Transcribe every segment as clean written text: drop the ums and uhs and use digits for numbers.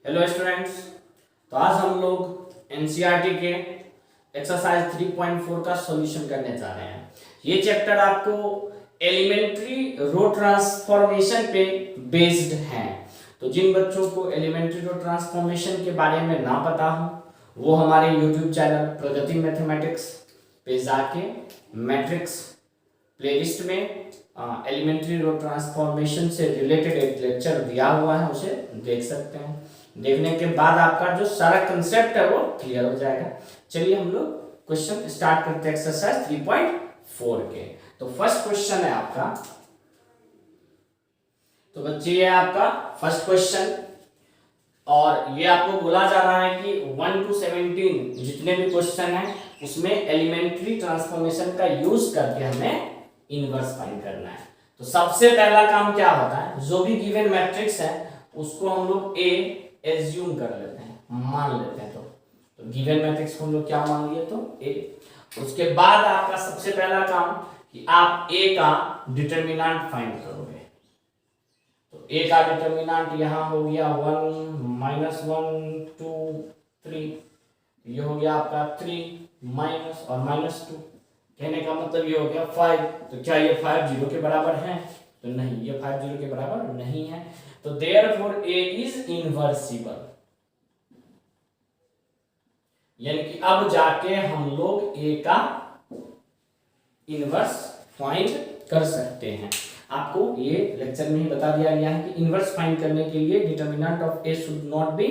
Hello students. तो आज हम लोग एनसीईआरटी के एक्सरसाइज 3.4 का सॉल्यूशन करने जा रहे हैं। ये चैप्टर आपको एलिमेंट्री रो ट्रांसफॉर्मेशन पे बेस्ड है। तो जिन बच्चों को एलिमेंट्री रो ट्रांसफॉर्मेशन के बारे में ना पता हो वो हमारे यूट्यूब चैनल प्रगति मैथमेटिक्स पे जाके मैट्रिक्स प्लेलिस्ट में एलिमेंट्री रो ट्रांसफॉर्मेशन से रिलेटेड एक लेक्चर दिया हुआ है, उसे देख सकते हैं। देखने के बाद आपका जो सारा कंसेप्ट है वो क्लियर हो जाएगा। चलिए हम लोग क्वेश्चन स्टार्ट करते हैं एक्सरसाइज 3.4 के। तो फर्स्ट क्वेश्चन है आपका, तो बच्चे ये आपका फर्स्ट क्वेश्चन, और ये आपको बोला जा रहा है कि 1 to 17 जितने भी क्वेश्चन है उसमें एलिमेंट्री ट्रांसफॉर्मेशन का यूज करके हमें इनवर्स फाइंड करना है। तो सबसे पहला काम क्या होता है, जो भी गिवन मैट्रिक्स है उसको हम लोग ए एज्यूम कर लेते हैं, मान लेते हैं। तो गिवन मैट्रिक्स को हम लोग क्या मान लिए, तो ए। उसके बाद आपका सबसे पहला काम कि आप ए का डिटरमिनेंट फाइंड करोगे। तो ए का डिटरमिनेंट यहाँ हो गया 1 -1 2 3, ये हो गया आपका 3 माइनस और -2, कहने का मतलब ये हो गया 5। तो क्या ये 5 0 के बराबर है? तो नहीं, ये 5 0 के बराबर नहीं है। तो देयरफॉर ए इज इनवर्सिबल, यानी कि अब जाके हम लोग ए का इनवर्स फाइंड कर सकते हैं। आपको ये लेक्चर में ही बता दिया गया है कि इनवर्स फाइंड करने के लिए determinant of A should not be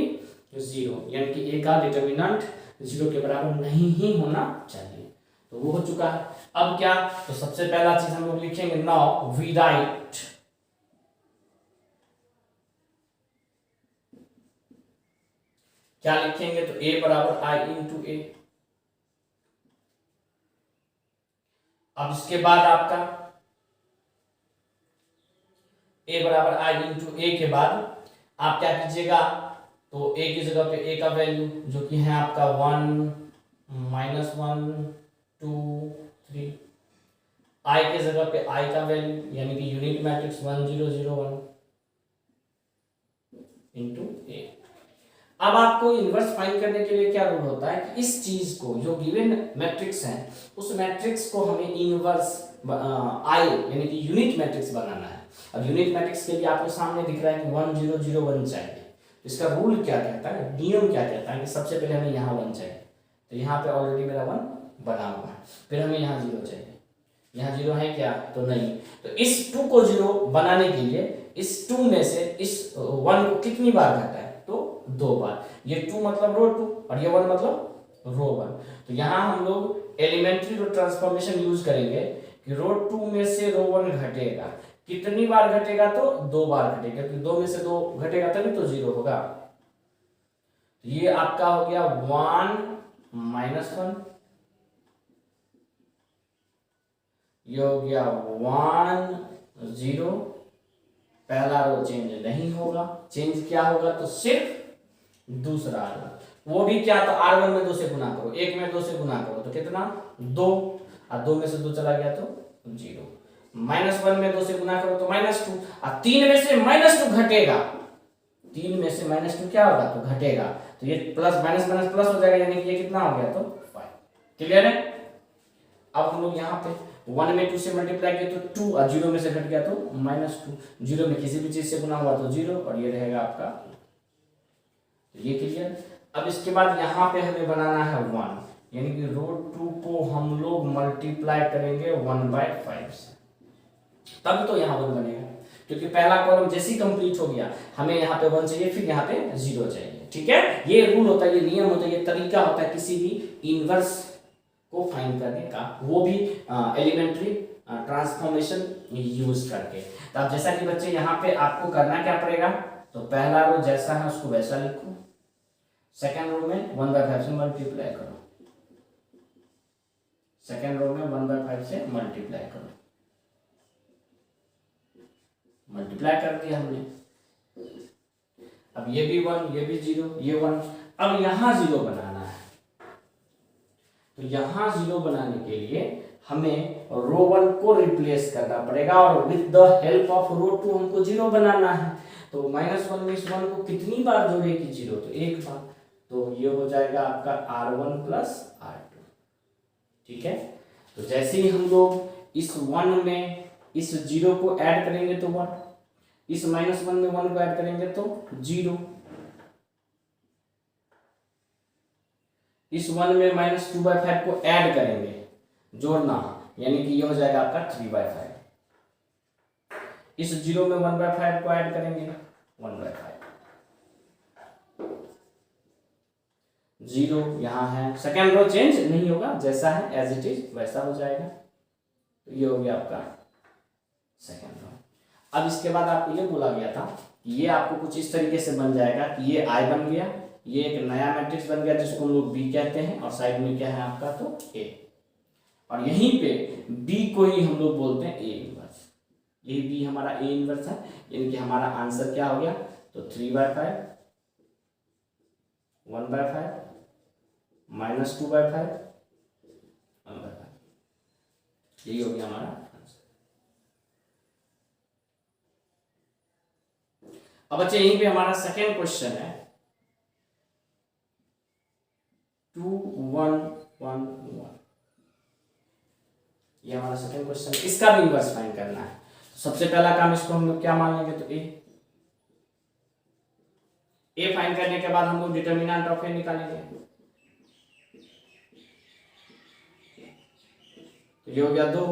0, यानी कि ए का डिटरमिनेंट 0 के बराबर नहीं ही होना चाहिए। तो वो हो चुका है। अब क्या, तो सबसे पहला चीज हम लोग लिखेंगे, नाउ वी राइट क्या लिखेंगे, तो a बराबर i इंटू ए। अब इसके बाद आपका a बराबर i इंटू ए के बाद आप क्या कीजिएगा, तो a की जगह पे a का वैल्यू जो कि है आपका 1 -1 2 3, i के जगह पे i का वैल्यू यानी कि यूनिट मैट्रिक्स 1 0 0 1 इंटू ए। अब आपको इनवर्स फाइंड करने के लिए क्या रूल होता है कि इस चीज को, जो गिवन मैट्रिक्स है उस मैट्रिक्स को हमें इनवर्स आई यानी कि यूनिट मैट्रिक्स बनाना है। अब यूनिट मैट्रिक्स के लिए आपको सामने दिख रहा है कि 1 0 0 1 चाहिए। तो इसका रूल क्या कहता है, नियम क्या कहता है कि सबसे पहले हमें यहाँ 1 चाहिए। तो यहाँ पे ऑलरेडी मेरा 1 बना हुआ है, फिर हमें यहाँ 0 चाहिए। यहाँ 0 है क्या, तो नहीं। तो इस 2 को 0 बनाने के लिए इस 2 में से इस 1 को कितनी बार घटा है, तो 2 बार। ये 2 मतलब रो 2 और ये 1 मतलब रो 1। तो यहाँ हम लोग एलिमेंट्री रो ट्रांसफॉर्मेशन यूज करेंगे कि रो 2 में से रो 1 घटेगा। कितनी बार घटेगा, तो 2 बार घटेगा, क्योंकि 2 में से 2 घटेगा तभी तो 0 होगा। ये आपका हो गया 1 -1, ये हो गया 1 0। पहला रो चेंज नहीं होगा, चेंज क्या होगा, तो सिर्फ दूसरा रो। वो भी क्या, तो R1 में 2 से गुना करो, 1 में 2 से गुना करो तो कितना 2, और 2 में से 2 चला गया तो 0। -1 में 2 से गुना करो तो -2, और 3 में से -2 घटेगा। 3 में से -2 क्या होगा, तो घटेगा। तो ये प्लस माइनस माइनस प्लस हो जाएगा, यानी कि ये कितना हो गया, तो 5। क्लियर है। अब हम लोग यहाँ पे 1 में 2 से मल्टीप्लाई किया तो 2, और 0 में से घट गया तो -2। 0 में किसी भी चीज से गुना हुआ तो 0, और ये रहेगा आपका। तो ये क्लियर। अब इसके बाद यहाँ पे हमें बनाना है 1, यानी कि रो 2 को हम लोग मल्टीप्लाई करेंगे 1/5 से, तब तो यहाँ 1 बनेगा। क्योंकि पहला कॉलम जैसे ही कंप्लीट हो गया हमें यहाँ पे 1 चाहिए, फिर यहाँ पे 0 चाहिए। ठीक है, ये रूल होता है, ये नियम होता है, ये तरीका होता है किसी भी इनवर्स को फाइंड करने का, वो भी एलिमेंट्री ट्रांसफॉर्मेशन यूज करके। तो अब जैसा कि बच्चे यहाँ पे आपको करना क्या पड़ेगा, तो पहला रो जैसा है उसको वैसा लिखो, सेकंड रो में 1/5 से मल्टीप्लाई करो, सेकंड रो में 1/5 से मल्टीप्लाई करो। मल्टीप्लाई कर दिया हमने। अब ये भी 1, ये भी 0, ये 1। अब यहाँ 0 बनाना है, तो यहाँ 0 बनाने के लिए हमें रो 1 को रिप्लेस करना पड़ेगा, और विद द हेल्प ऑफ रो 2 हमको 0 बनाना है। तो -1 में इस 1 को कितनी बार जोड़ेगी 0, तो एक बार, तो ये हो जाएगा आपका R1 प्लस R2। ठीक है, तो जैसे ही हम लोग इस 1 में इस 0 को ऐड करेंगे तो 1, इस -1 में 1 को ऐड करेंगे तो 0, इस 1 में -2/5 को ऐड करेंगे, जोड़ना, यानी कि ये हो जाएगा आपका 3/5। इस 0 में 1/5 को ऐड करेंगे 1/5, 0 यहाँ है, सेकेंड रो चेंज नहीं होगा, जैसा है एज इट इज वैसा हो जाएगा। तो ये हो गया आपका सेकेंड रो। अब इसके बाद आपको ये बोला गया था कि ये आपको कुछ इस तरीके से बन जाएगा कि ये I बन गया, ये एक नया मैट्रिक्स बन गया जिसको हम लोग B कहते हैं, और साइड में क्या है आपका तो A, और यहीं पे B को ही हम लोग बोलते हैं A इनवर्स। ये B हमारा A इनवर्स है, यानी कि हमारा आंसर क्या हो गया तो 3/5, 1/5, -2/5, 1/5, यही हो गया हमारा आंसर। अब बच्चे यहीं पे हमारा सेकेंड क्वेश्चन है 2 1 1 1, ये हमारा सेकेंड क्वेश्चन है, इसका भी इनवर्स फाइंड करना है। तो सबसे पहला काम इसको हम लोग क्या मान लेंगे तो ए फाइंड करने के बाद हम लोग डिटर्मिनेंट ऑफ ए निकालेंगे, तो ये हो गया 2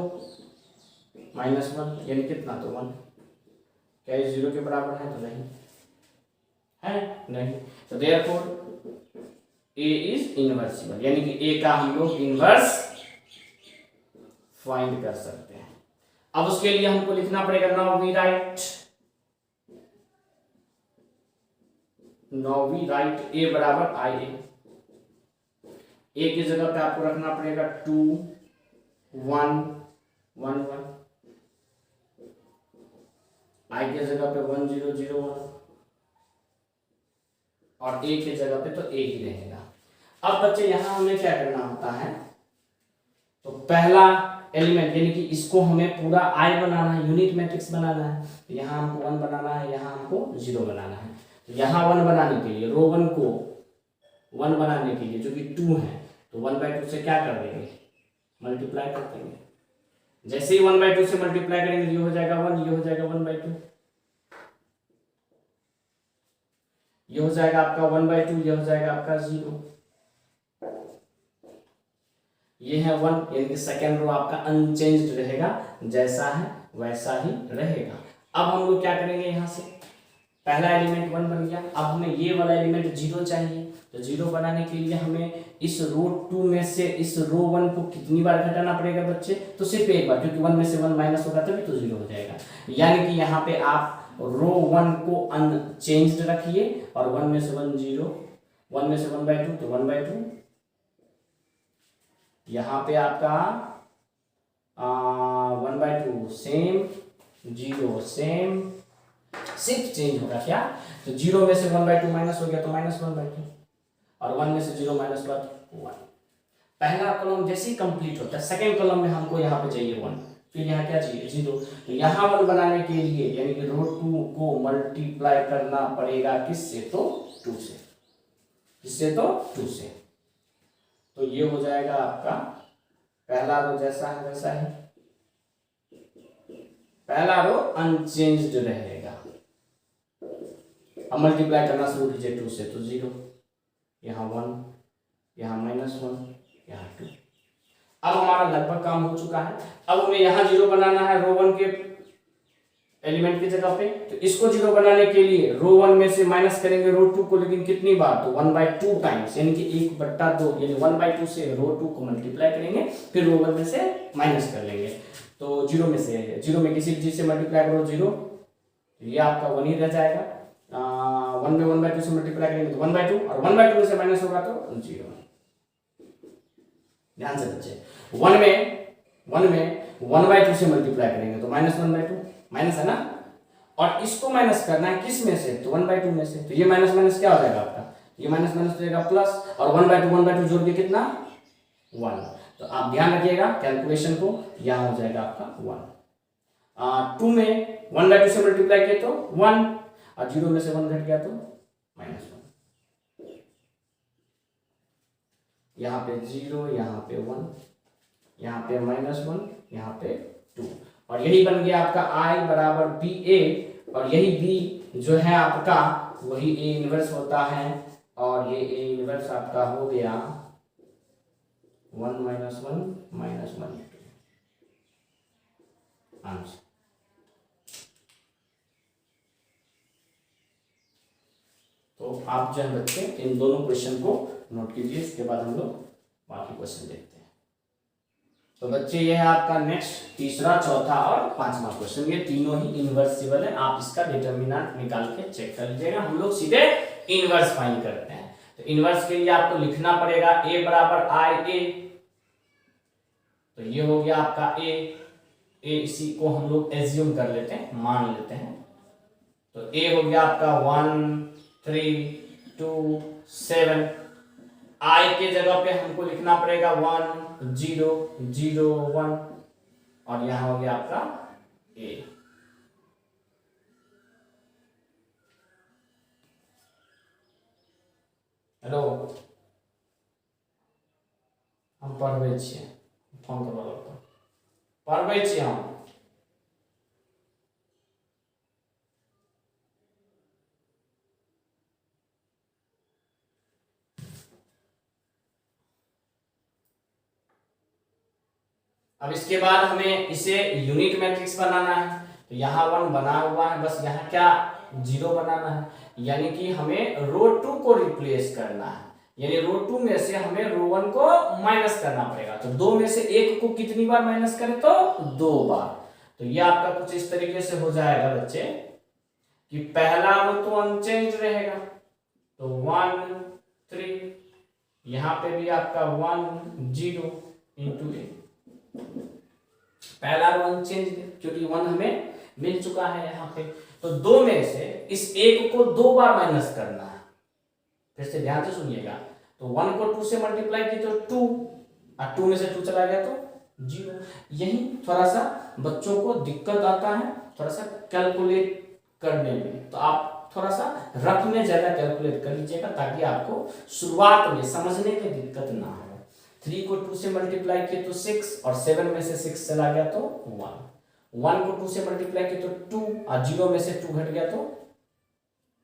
-1, यानी कितना तो 1, क्या ये 0 के बराबर है तो नहीं है, नहीं, तो देयरफॉर ए इज इनवर्सिबल, यानी कि ए का हम लोग इनवर्स फाइंड कर सकते हैं। अब उसके लिए हमको लिखना पड़ेगा नाउ वी राइट ए बराबर आई ए की जगह पे आपको रखना पड़ेगा 2 1 1 1, आई की जगह पे 1 0 0 1, और ए की जगह पे तो ए ही रहेगा। अब बच्चे यहां हमें क्या करना होता है, तो पहला एलिमेंट यानी कि इसको हमें पूरा आई बनाना है, यूनिट मैट्रिक्स बनाना है, तो यहाँ हमको 1 बनाना है, यहाँ हमको 0 बनाना है। तो यहाँ 1 बनाने के लिए रो 1 को 1 बनाने के लिए जो कि 2 है, तो 1/2 से क्या कर देंगे मल्टीप्लाई कर देंगे, जैसे ही 1/2 से मल्टीप्लाई करेंगे ये हो जाएगा 1, ये हो जाएगा 1/2, ये हो जाएगा आपका 1/2, ये हो जाएगा आपका 0, ये है 1, यानी कि सेकेंड रो आपका अनचेंज्ड रहेगा, जैसा है वैसा ही रहेगा। अब हम लोग क्या करेंगे, यहाँ से पहला एलिमेंट 1 बन गया, अब हमें ये वाला एलिमेंट 0 चाहिए, तो 0 बनाने के लिए हमें इस रो 2 में से इस रो 1 को कितनी बार घटाना पड़ेगा बच्चे, तो सिर्फ एक बार, क्योंकि 1 में से 1 माइनस होगा तभी तो 0 हो जाएगा। यानी कि यहाँ पे आप रो 1 को अनचेंज्ड रखिए, और 1 में से 1 0, 1 में से 1/2 तो 1/2, यहाँ पे आपका 1/2 सेम, 0 सेम, सिर्फ चेंज होगा क्या, तो 0 में से 1/2 माइनस हो गया तो -1/2, और 1 में से 0 माइनस 1। पहला कॉलम जैसे ही कंप्लीट होता है, सेकेंड कॉलम में हमको यहाँ पे चाहिए 1, फिर यहाँ क्या चाहिए 0, तो यहाँ 1 बनाने के लिए यानी कि रो 2 को मल्टीप्लाई करना पड़ेगा किससे, तो 2 से, किससे तो 2 से, तो ये हो जाएगा आपका पहला रो जैसा है वैसा है, पहला रो अनचेंज्ड रहेगा। अब मल्टीप्लाई करना शुरू कीजिए 2 से, तो 0, यहाँ 1, यहाँ -1, यहाँ 2। अब हमारा लगभग काम हो चुका है। अब हमें यहाँ 0 बनाना है रो 1 के एलिमेंट की जगह पे, तो इसको 0 बनाने के लिए रो 1 में से माइनस करेंगे रो 2 को, लेकिन कितनी बार, तो 1/2 टाइम्स, यानी कि 1/2, यानी 1/2 से रो 2 को मल्टीप्लाई करेंगे, फिर रो 1 में से माइनस कर लेंगे, तो 0 में से 0 में किसी चीज से मल्टीप्लाई करो 0, तो ये आपका 1 ही रह जाएगा। 1 में 1/2 से मल्टीप्लाई करेंगे तो 1/2, और 1/2 में से माइनस होगा तो 0। ध्यान से बच्चे, 1 में 1/2 से मल्टीप्लाई करेंगे तो -1/2, माइनस है ना, और इसको माइनस करना है किस में से, तो 1/2 में से, तो ये माइनस माइनस क्या हो जाएगा आपका, ये माइनस माइनस हो जाएगा प्लस, और 1/2 जोड़ के कितना 1, तो आप ध्यान रखिएगा कैलकुलेशन को, यहाँ हो जाएगा आपका 1। 2 में 1/2 से मल्टीप्लाई किए तो 1, और 0 में से 1 घट गया तो -1। यहाँ पे 0, यहाँ पे 1, यहाँ पे -1, यहाँ पे 2, और यही बन गया आपका I बराबर बी ए, और यही B जो है आपका वही A इनवर्स होता है, और ये A इनवर्स आपका हो गया 1 - 1 -1 आंसर। तो आप जो है बच्चे इन दोनों क्वेश्चन को नोट कीजिए, इसके बाद हम लोग बाकी क्वेश्चन देखते हैं। तो बच्चे ये है आपका नेक्स्ट तीसरा, चौथा और पांचवा क्वेश्चन, ये तीनों ही इनवर्सिबल है। आप इसका डिटर्मिनेंट निकाल के चेक कर लीजिएगा। हम लोग सीधे इनवर्स फाइंड करते हैं। तो इनवर्स के लिए आपको लिखना पड़ेगा a बराबर I a, तो ये हो गया आपका a, इसी को हम लोग एज्यूम कर लेते हैं, मान लेते हैं। तो a हो गया आपका 1 3 2 7, I के जगह पे हमको लिखना पड़ेगा 1 0 0 1, और यहां हो गया आपका A। हेलो, हम पढ़बै छियै, फोन करबा पढ़बै छियै हम। अब इसके बाद हमें इसे यूनिट मैट्रिक्स बनाना है। तो यहाँ 1 बना हुआ है, बस यहाँ क्या 0 बनाना है, यानी कि हमें रो 2 को रिप्लेस करना है, यानी रो 2 में से हमें रो 1 को माइनस करना पड़ेगा। तो 2 में से 1 को कितनी बार माइनस करें तो 2 बार। तो ये आपका कुछ इस तरीके से हो जाएगा बच्चे कि पहला रो तो अनचेंज रहेगा, तो 1 3, यहाँ पे भी आपका 1 0 इंटू ए, पहला रो अनचेंज क्योंकि 1 हमें मिल चुका है यहाँ पे। तो 2 में से इस 1 को 2 बार माइनस करना है। फिर से ध्यान से सुनिएगा। तो 1 को 2 से मल्टीप्लाई की तो 2, और 2 में से 2 चला गया तो 0। यही थोड़ा सा बच्चों को दिक्कत आता है थोड़ा सा कैलकुलेट करने में, तो आप थोड़ा सा रफ में ज्यादा कैलकुलेट कर लीजिएगा ताकि आपको शुरुआत में समझने में दिक्कत ना हो। 3 को 2 से मल्टीप्लाई किए तो 6, और 7 में से 6 चला गया तो 1। 1 को 2 से मल्टीप्लाई किए तो 2, और 0 में से 2 घट गया तो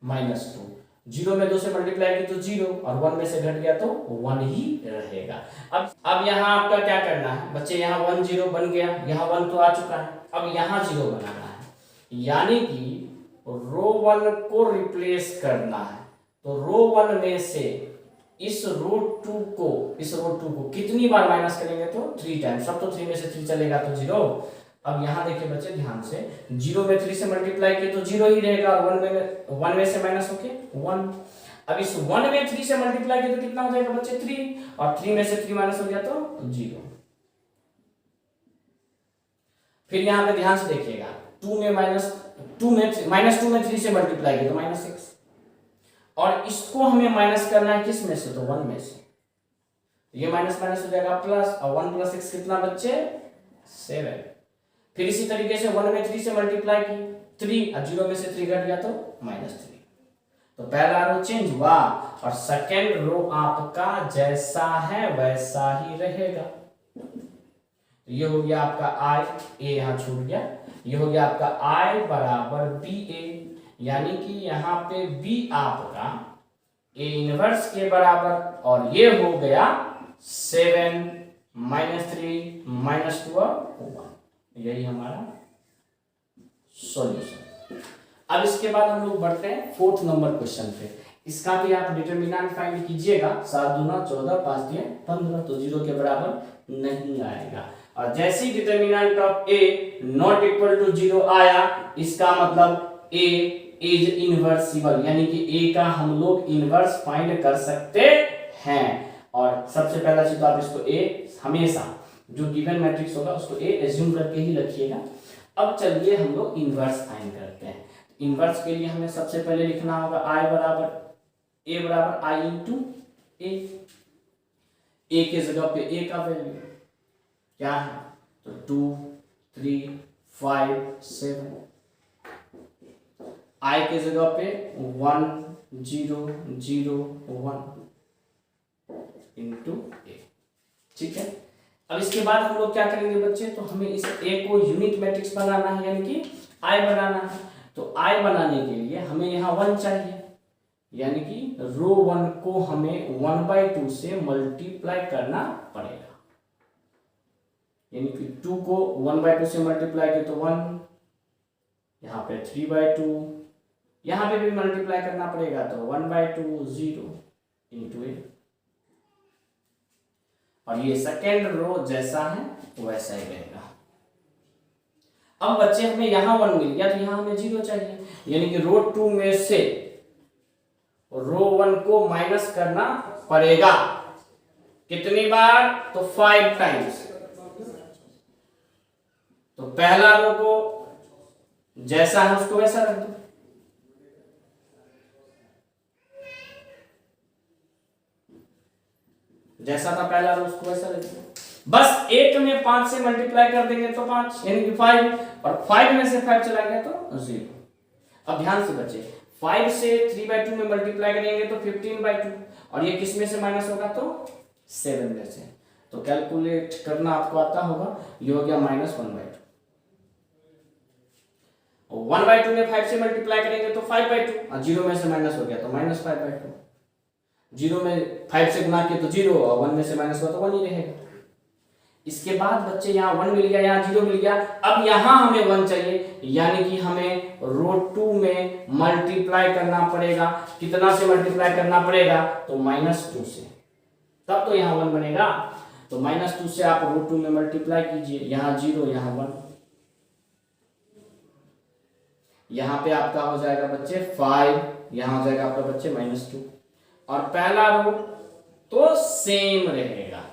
-2। 0 में 2 से मल्टीप्लाई किए तो 0, और 1 में से घट गया तो 1 ही रहेगा। अब यहाँ आपका क्या करना है बच्चे, यहाँ 1 0 बन गया, यहाँ 1 तो आ चुका है, अब यहाँ 0 बनाना है, यानी कि रो 1 को रिप्लेस करना है। तो रो 1 में से इस रो 2 को कितनी बार माइनस करेंगे तो 3 टाइम्स। सब तो 3 में से 3 चलेगा तो 0। अब यहाँ देखिए बच्चे ध्यान से, 0 में 3 से मल्टीप्लाई किए तो 0 ही रहेगा, और 1 में से माइनस होके 1। अब इस 1 में 3 से मल्टीप्लाई किए तो कितना हो जाएगा बच्चे 3, और 3 में से 3 माइनस हो गया तो 0। फिर यहाँ पे ध्यान से देखिएगा, 2 में -2 में 3 से मल्टीप्लाई किए तो -6, और इसको हमें माइनस करना है किस में से तो 1 में से, ये माइनस माइनस हो जाएगा प्लस, और 1 + 6 कितना बच्चे 7। फिर इसी तरीके से 1 में 3 से मल्टीप्लाई की 3, और 0 में से 3 घट गया तो -3। तो पहला रो चेंज हुआ, और सेकेंड रो आपका जैसा है वैसा ही रहेगा। तो ये हो गया आपका I, A यहाँ छूट गया, ये हो गया आपका I बराबर BA, यानी कि यहाँ पे B आपका A इनवर्स के बराबर, और ये हो गया 7 -3 -2 1। यही हमारा सॉल्यूशन। अब इसके बाद हम लोग बढ़ते हैं 4th नंबर क्वेश्चन पे। इसका भी आप डिटरमिनेंट फाइंड कीजिएगा। 7 दूना 14, 5 दिए 15, तो 0 के बराबर नहीं आएगा। और जैसे ही determinant of A not equal to 0 आया, इसका मतलब A इज इनवर्सिबल, यानी कि A का हम लोग इनवर्स फाइंड कर सकते हैं। और सबसे पहला चीज तो आप इसको A हमेशा जो गिवन मैट्रिक्स होगा उसको A एज्यूम करके ही रखिएगा। अब चलिए हम लोग इनवर्स फाइंड करते हैं। इनवर्स के लिए हमें सबसे पहले लिखना होगा A बराबर I इंटू A। A के जगह पे A का वैल्यू क्या है तो 2 3 5 7। आई के जगह पे 1 0 0 1 इंटू ए। ठीक है, अब इसके बाद हम लोग क्या करेंगे बच्चे, तो हमें इस ए को यूनिट मैट्रिक्स बनाना है, यानी कि आई बनाना है। तो आई बनाने के लिए हमें यहाँ 1 चाहिए, यानी कि रो 1 को हमें 1/2 से मल्टीप्लाई करना पड़ेगा। यानी कि 2 को 1/2 से मल्टीप्लाई किया तो 1, यहाँ पे 3/2, यहाँ पे भी मल्टीप्लाई करना पड़ेगा तो 1/2 0 इंटू ए। और ये सेकेंड रो जैसा है वैसा ही रहेगा। अब बच्चे हमें यहाँ 1 मिल गया, तो यहाँ हमें 0 चाहिए, यानी कि रो 2 में से रो 1 को माइनस करना पड़ेगा। कितनी बार, तो 5 टाइम्स। तो पहला रो को जैसा है उसको वैसा रख दो, जैसा था पहला रो उसको वैसा रख दो। बस 8 में 5 से मल्टीप्लाई कर देंगे तो 5, यानी कि 5, और 5 में से 5 चला गया तो 0। अब ध्यान से बच्चे, 5 से 3/2 में मल्टीप्लाई करेंगे तो 15/2, और ये किस में से माइनस होगा, तो 7 में से। तो कैलकुलेट करना आपको आता होगा, ये हो गया -1/2। 1/2 में 5 से मल्टीप्लाई करेंगे तो 5/2, और 0 में से माइनस हो गया तो -5/2। 0 में 5 से गुना किया तो 0, और 1 में से माइनस हुआ तो 1 ही रहेगा। इसके बाद बच्चे यहाँ 1 मिल गया, यहाँ 0 मिल गया। अब यहाँ हमें 1 चाहिए, यानी कि हमें रो 2 में मल्टीप्लाई करना पड़ेगा। कितना से मल्टीप्लाई करना पड़ेगा, तो -2 से, तब तो यहाँ 1 बनेगा। तो -2 से आप रो 2 में मल्टीप्लाई कीजिए, यहाँ 0 यहाँ 1, यहाँ पे आपका हो जाएगा बच्चे 5, यहाँ हो जाएगा आपका बच्चे -2, और पहला रो तो सेम रहेगा।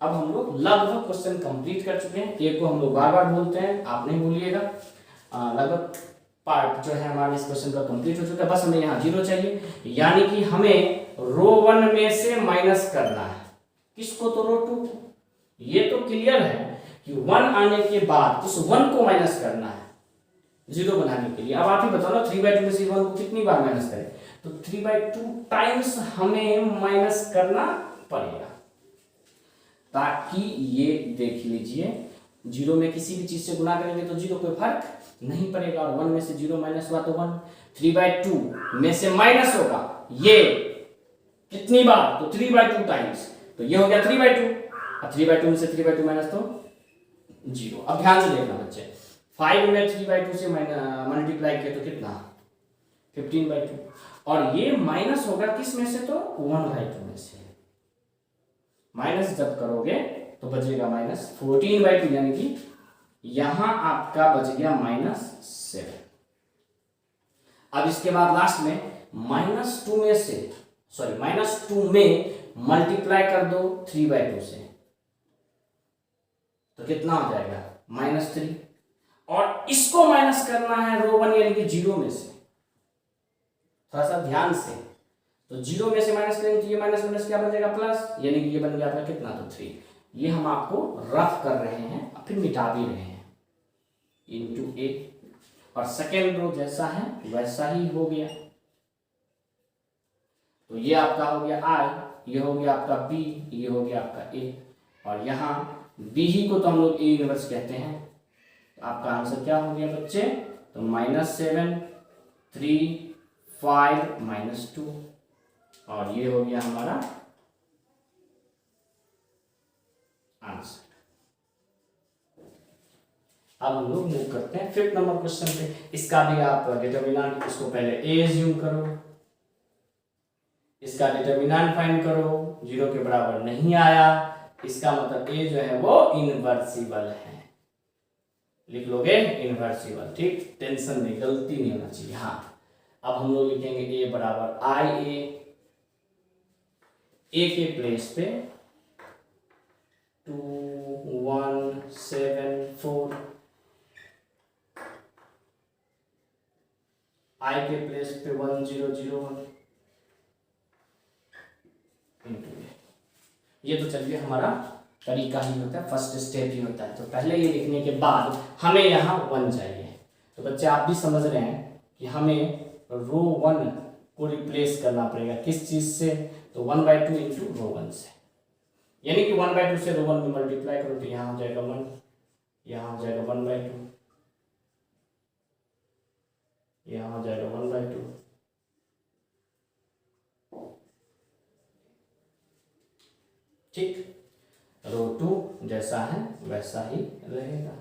अब हम लोग लगभग क्वेश्चन कंप्लीट कर चुके हैं। एक को हम लोग बार बार बोलते हैं, आप नहीं भूलिएगा। लगभग पार्ट जो है हमारे इस क्वेश्चन का कंप्लीट हो चुका है। बस हमें यहाँ 0 चाहिए, यानी कि हमें रो 1 में से माइनस करना है। किसको, तो रो 2 को। ये तो क्लियर है कि 1 आने के बाद उस 1 को माइनस करना है 0 बनाने के लिए। अब आप ही बताओ ना, 3/2 में से 1 को कितनी बार माइनस करें, तो 3/2 टाइम्स हमें माइनस करना पड़ेगा, ताकि ये देख लीजिए 0 में किसी भी चीज से गुना करेंगे तो 0 कोई फर्क नहीं पड़ेगा, और 1 में से 0 माइनस हुआ तो 1। 3/2 में से माइनस होगा ये कितनी बार, तो 3/2 टाइम्स, तो ये हो गया 3/2, और 3/2 में से 3/2 माइनस तो 0। अब ध्यान से देखना बच्चे, 5 में 3/2 से मल्टीप्लाई किया तो कितना, 15/2, और ये माइनस होगा किस में से, तो 1/2 में से। माइनस जब करोगे तो बचेगा -14/2, यानी कि यहां आपका बच गया -7। अब इसके बाद लास्ट में -2 में से, सॉरी -2 में मल्टीप्लाई कर दो 3/2 से, तो कितना हो जाएगा, -3, और इसको माइनस करना है रो 1 यानी कि 0 में से। थोड़ा सा ध्यान से, तो 0 में से माइनस करेंगे तो ये माइनस क्या बन जाएगा, प्लस, यानी कि ये बन गया आपका कितना, तो 3। ये हम आपको रफ कर रहे हैं, फिर मिटा भी रहे हैं, इंटू ए, और सेकेंड रो जैसा है वैसा ही हो गया। तो ये आपका हो गया आई, ये हो गया आपका बी, ये हो गया आपका ए, और यहाँ बी ही को तो हम लोग ए इनवर्स कहते हैं। तो आपका आंसर क्या हो गया बच्चे, तो -7 3 5 -2, और ये हो गया हमारा आंसर। अब हम लोग मूव करते हैं 5th नंबर क्वेश्चन पे। इसका भी आप डिटरमिनेंट, इसको पहले ए एज्यूम करो, इसका डिटरमिनेंट फाइंड करो, 0 के बराबर नहीं आया, इसका मतलब ए जो है वो इनवर्सिबल है। लिख लोगे इनवर्सिबल, ठीक, टेंशन नहीं, गलती नहीं होना चाहिए। हाँ, अब हम लोग लिखेंगे ए बराबर आई ए के प्लेस पे 2 1 7 4, आई के प्लेस पे 1 0 0 1 इंटू ए। ये तो चलिए हमारा तरीका ही होता है, फर्स्ट स्टेप ही होता है। तो पहले ये लिखने के बाद हमें यहाँ 1 चाहिए, तो बच्चे आप भी समझ रहे हैं कि हमें रो 1 को रिप्लेस करना पड़ेगा किस चीज से, तो 1/2 इंटू रो 1 से, यानी कि 1/2 से रो 1 में मल्टीप्लाई करो तो यहाँ हो जाएगा 1, यहाँ हो जाएगा 1/2, यहाँ हो जाएगा 1/2। ठीक, रो 2 जैसा है वैसा ही रहेगा।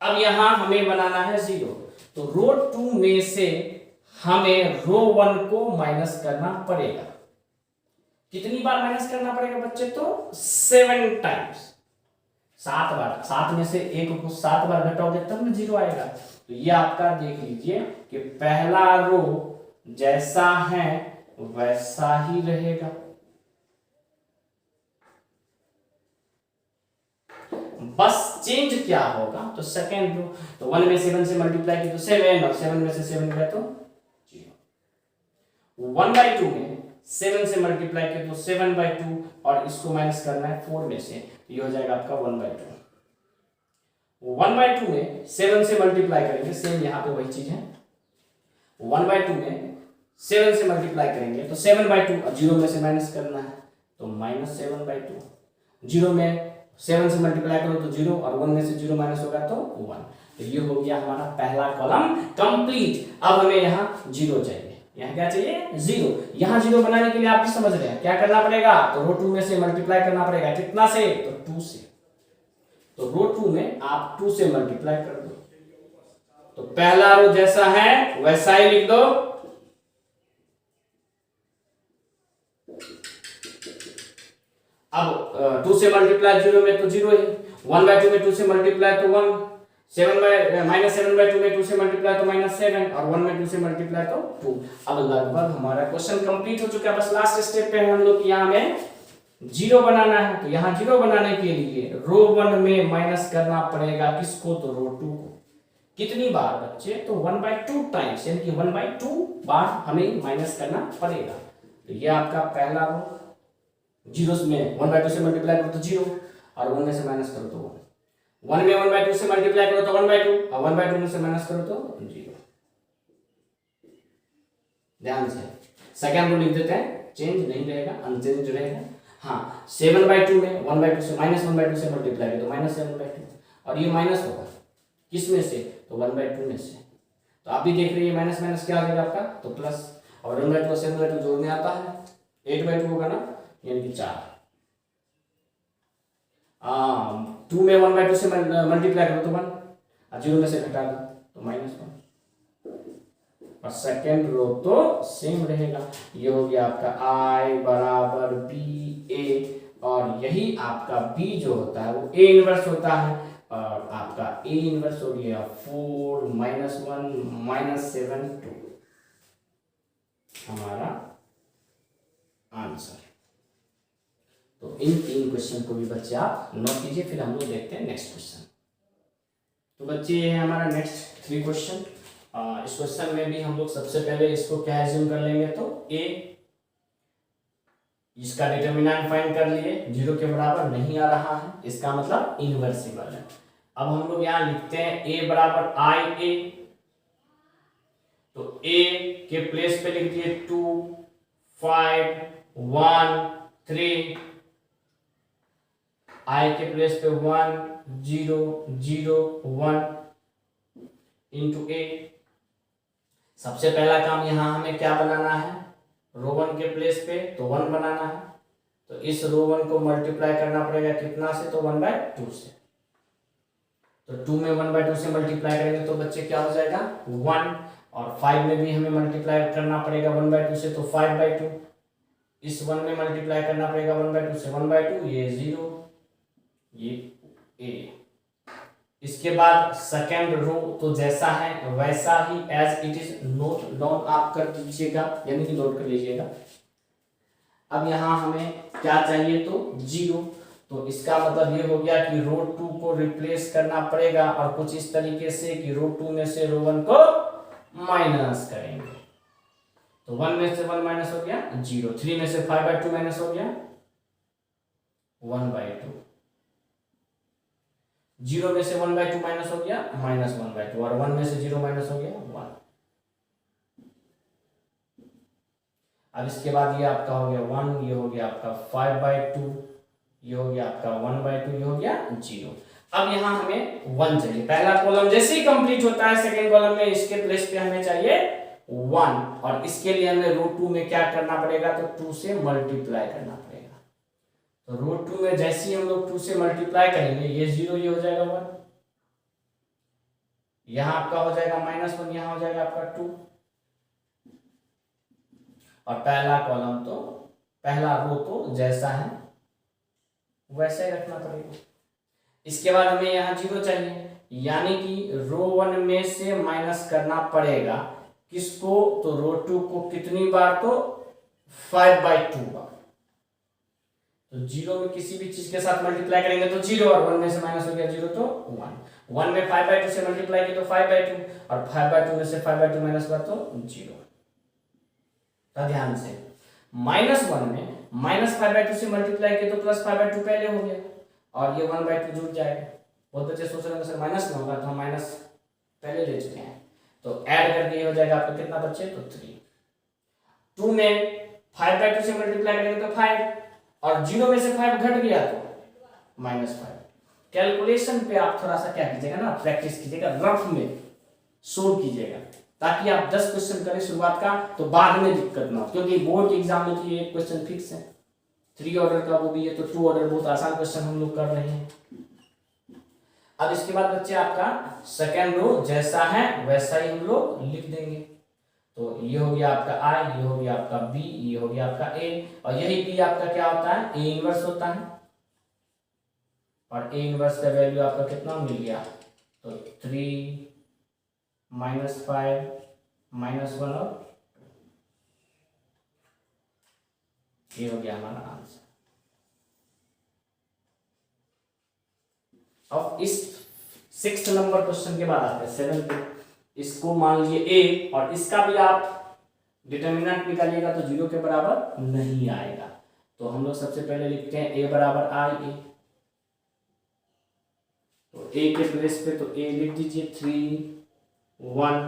अब यहां हमें बनाना है 0, तो रो 2 में से हमें रो 1 को माइनस करना पड़ेगा। कितनी बार माइनस करना पड़ेगा बच्चे, तो 7 टाइम्स, 7 बार। 7 में से 1 को 7 बार घटाओगे तब में 0 आएगा। तो ये आपका देख लीजिए कि पहला रो जैसा है वैसा ही रहेगा, बस चेंज क्या होगा, तो सेकेंड रो, तो 1 में 7 से मल्टीप्लाई किया तो 7, और 7 में से 7 गया तो 0। 1/2 में 7 से मल्टीप्लाई किया तो 7/2, और इसको माइनस करना है 4 में से, तो ये हो जाएगा आपका 1/2। 1/2 में 7 से मल्टीप्लाई करेंगे, सेम यहाँ पे वही चीज है। 1/2 में 7 से मल्टीप्लाई करेंगे तो 7/2, और 0 में से माइनस करना है तो -7/2। 0 में 7 से मल्टीप्लाई करो तो 0, और 1 में से 0 माइनस होगा तो 1। तो ये हो गया हमारा पहला कॉलम कंप्लीट। अब हमें यहाँ 0 चाहिए, यहाँ क्या चाहिए, 0। यहाँ 0 बनाने के लिए आप भी समझ रहे हैं क्या करना पड़ेगा, तो रो 2 में से मल्टीप्लाई करना पड़ेगा, कितना से, तो 2 से। तो रो 2 में आप 2 से मल्टीप्लाई कर दो, तो पहला रो जैसा है वैसा ही लिख दो। अब 2 से मल्टीप्लाई 0 में तो 0 ही, 1/2 में 2 से मल्टीप्लाई तो 1, -7/2 में 2 से मल्टीप्लाई तो -7, और 1 में 2 से मल्टीप्लाई तो 2। अब लगभग हमारा क्वेश्चन कंप्लीट हो चुका है, बस लास्ट स्टेप पे है हम लोग, यहाँ में 0 बनाना है। तो यहाँ 0 बनाने के लिए रो 1 में माइनस करना पड़ेगा किसको, तो रो 2 को। कितनी बार बच्चे, तो 1/2 टाइम्स, यानी कि 1/2 बार हमें माइनस करना पड़ेगा। तो ये आपका पहला रो, 0 में 1/2 से मल्टीप्लाई करो तो 0, और 1 में से माइनस करो तो 1। 1 में 1/2 से मल्टीप्लाई करो तो 1/2, और 1/2 में से माइनस करो तो 0। ध्यान से सेकंड रो लिख देते हैं, चेंज नहीं रहेगा, अनचेंज रहेगा। हाँ, 7/2 में 1/2 से -1/2 से मल्टीप्लाई करो तो -7/2, और ये माइनस होगा किस में से, तो 1/2 में से। तो आप भी देख रहे हैं माइनस माइनस क्या आ जाएगा आपका, तो प्लस, और 1/2 और 7/2 जोड़ने आता है, 8/2 होगा ना, यानी कि 4। 2 में 1/2 से मल्टीप्लाई करो तो 1, और 0 में से घटा दो तो -1, और सेकेंड रो तो सेम रहेगा। ये हो गया आपका I बराबर BA, और यही आपका B जो होता है वो A इनवर्स होता है, और आपका A इनवर्स हो गया 4 -1 -7 2, हमारा आंसर। तो इन 3 क्वेश्चन को भी बच्चे आप नोट कीजिए, फिर हम लोग देखते हैं नेक्स्ट क्वेश्चन। तो बच्चे ये है हमारा नेक्स्ट 3 क्वेश्चन। इस क्वेश्चन में भी हम लोग सबसे पहले इसको क्या एज्यूम कर लेंगे, तो A, इसका डिटरमिनेंट फाइंड कर लिए, 0 के बराबर नहीं आ रहा है, इसका मतलब इनवर्सिबल है। अब हम लोग यहाँ लिखते हैं A बराबर IA, तो A के प्लेस पे लिख दिए 2 5 1 3, I के प्लेस पे 1 0 0 1 इंटू A। सबसे पहला काम यहाँ हमें क्या बनाना है, रो 1 के प्लेस पे तो 1 बनाना है, तो इस रो 1 को मल्टीप्लाई करना पड़ेगा कितना से, तो 1/2 से। तो 2 में 1/2 से मल्टीप्लाई करेंगे तो बच्चे क्या हो जाएगा 1, और 5 में भी हमें मल्टीप्लाई करना पड़ेगा 1/2 से, तो 5/2। इस 1 में मल्टीप्लाई करना पड़ेगा 1/2 से, 1/2, ये 0, ये A। इसके बाद सेकेंड रो तो जैसा है वैसा ही as it is note down आप कर दीजिएगा, यानी कि नोट कर लीजिएगा। अब यहाँ हमें क्या चाहिए, तो 0, तो इसका मतलब ये हो गया कि रो 2 को रिप्लेस करना पड़ेगा, और कुछ इस तरीके से कि रो 2 में से रो 1 को माइनस करेंगे, तो 1 में से 1 माइनस हो गया 0, 3 में से 5/2 माइनस हो गया 1/2, जीरो में से 1/2 माइनस हो गया -1/2, और 1 में से 0 माइनस हो गया 1। अब इसके बाद ये आपका हो गया 1, ये हो गया आपका 5/2, ये हो गया आपका 1/2, ये हो गया 0। अब यहाँ हमें 1 चाहिए। पहला कॉलम जैसे ही कंप्लीट होता है सेकंड कॉलम में इसके प्लेस पे हमें चाहिए 1, और इसके लिए हमें √2 में क्या करना पड़ेगा, तो 2 से मल्टीप्लाई करना पड़ेगा। तो √2 में जैसे ही हम लोग 2 से मल्टीप्लाई करेंगे, ये 0, ये हो जाएगा 1, यहाँ आपका हो जाएगा -1, यहाँ हो जाएगा आपका 2, और पहला कॉलम तो पहला रो तो जैसा है वैसा ही रखना पड़ेगा। इसके बाद हमें यहाँ 0 चाहिए, यानी कि रो 1 में से माइनस करना पड़ेगा किसको, तो रो 2 को कितनी बार, तो 5/2 बार। तो 0 में किसी भी चीज के साथ मल्टीप्लाई करेंगे तो 0, और 1 में से माइनस हो गया 0 तो 1। 1 में 5/2 से मल्टीप्लाई किया तो 5/2, और 5/2 में से 5/2 माइनस हुआ तो 0। तो ध्यान से -1 में -5/2 से मल्टीप्लाई किया तो +5/2 पहले हो गया, और ये 1/2 जुड़ जाएगा। बहुत बच्चे सोच रहे हैं सर माइनस में होगा, तो हम माइनस पहले ले चुके हैं, तो ऐड करके ये हो जाएगा आपका कितना बच्चे, तो 3। 2 में 5/2 से मल्टीप्लाई करेंगे तो 5, और 0 में से 5 घट गया तो -5। कैलकुलेशन पे आप थोड़ा सा क्या कीजिएगा ना, प्रैक्टिस कीजिएगा, रफ में सोल्व कीजिएगा, ताकि आप 10 क्वेश्चन करें शुरुआत का तो बाद में दिक्कत ना हो, क्योंकि बोर्ड के एग्जाम में तो ये एक क्वेश्चन फिक्स है 3 ऑर्डर का, वो भी है तो 2 ऑर्डर बहुत आसान क्वेश्चन हम लोग कर रहे हैं। अब इसके बाद बच्चे आपका सेकेंड रो जैसा है वैसा ही हम लोग लिख देंगे। तो ये हो गया आपका I, ये हो गया आपका B, ये हो गया आपका A, और यही B आपका क्या होता है, A इनवर्स होता है, और A इनवर्स का वैल्यू आपका कितना मिल गया, तो 3 -5 -1 और ये हो गया हमारा आंसर। अब इस 6th नंबर क्वेश्चन के बाद आते हैं 7th पे। इसको मान लीजिए A, और इसका भी आप डिटर्मिनेंट निकालिएगा तो 0 के बराबर नहीं आएगा। तो हम लोग सबसे पहले लिखते हैं A बराबर IA, तो A के प्लेस पे तो A लिख दीजिए 3 1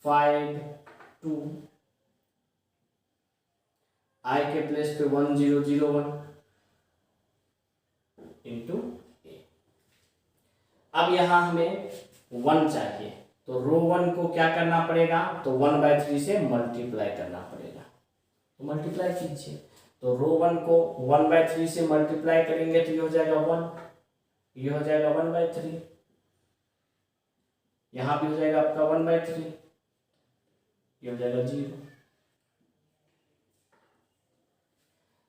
5 2, I के प्लेस पे 1 0 0 1 इंटू A। अब यहां हमें 1 चाहिए, तो रो 1 को क्या करना पड़ेगा, तो 1/3 से मल्टीप्लाई करना पड़ेगा, तो मल्टीप्लाई कीजिए। तो रो 1 को 1/3 से मल्टीप्लाई करेंगे तो ये हो जाएगा 1, ये हो जाएगा 1/3, यहां भी हो जाएगा आपका 1/3, ये हो जाएगा 0।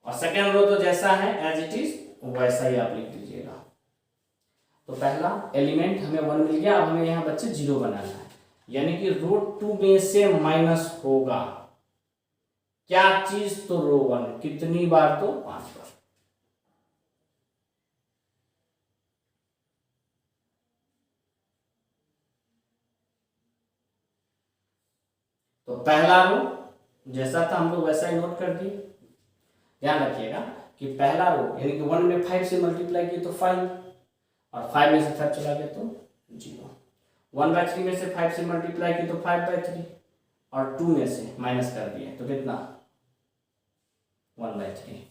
और सेकेंड रो तो जैसा है एज इट इज वैसा ही आप लिख दीजिएगा। तो पहला एलिमेंट हमें 1 मिल गया, अब हमें यहाँ बच्चे 0 बनाना है, यानी कि रो 2 में से माइनस होगा क्या चीज, तो रो 1 कितनी बार, तो 5 बार। तो पहला रो जैसा था हम लोग वैसा ही नोट कर दिए। ध्यान रखिएगा कि पहला रो यानी कि 1 में 5 से मल्टीप्लाई किए तो 5, और 5 में से 5 चला गया तो 0। 1/3 में से 5 से मल्टीप्लाई किए तो 5/3, और 2 में से माइनस कर दिए तो कितना 1/3।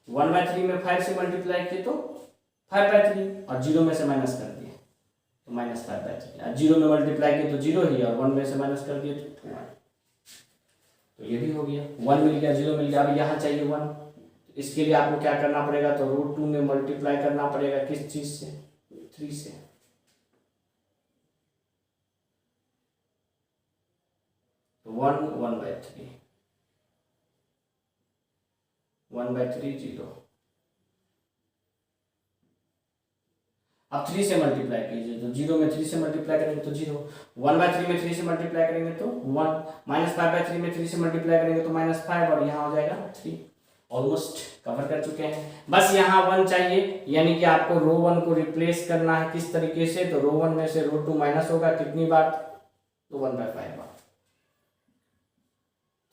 1/3 में 5 से मल्टीप्लाई किए तो 5/3, और 0 में से माइनस कर दिए तो -5/3। 0 में मल्टीप्लाई किए तो 0 ही, और 1 में से माइनस कर दिए तो 1। तो ये भी हो गया, 1 मिल गया, 0 मिल गया। अब यहाँ चाहिए 1, इसके लिए आपको क्या करना पड़ेगा, तो √ 2 में मल्टीप्लाई करना पड़ेगा किस चीज से, 3 से। तो 1 1/3 1/3 0। अब 3 से मल्टीप्लाई कीजिए, तो 0 में 3 से मल्टीप्लाई करेंगे तो 0, 1/3 में 3 से मल्टीप्लाई करेंगे तो 1, -5/3 में 3 से मल्टीप्लाई करेंगे तो -5, और यहाँ हो जाएगा 3। ऑलमोस्ट कवर कर चुके हैं, बस यहाँ 1 चाहिए, यानी कि आपको रो 1 को रिप्लेस करना है किस तरीके से, तो रो 1 में से रो 2 माइनस होगा कितनी बार, तो 1/5 बार।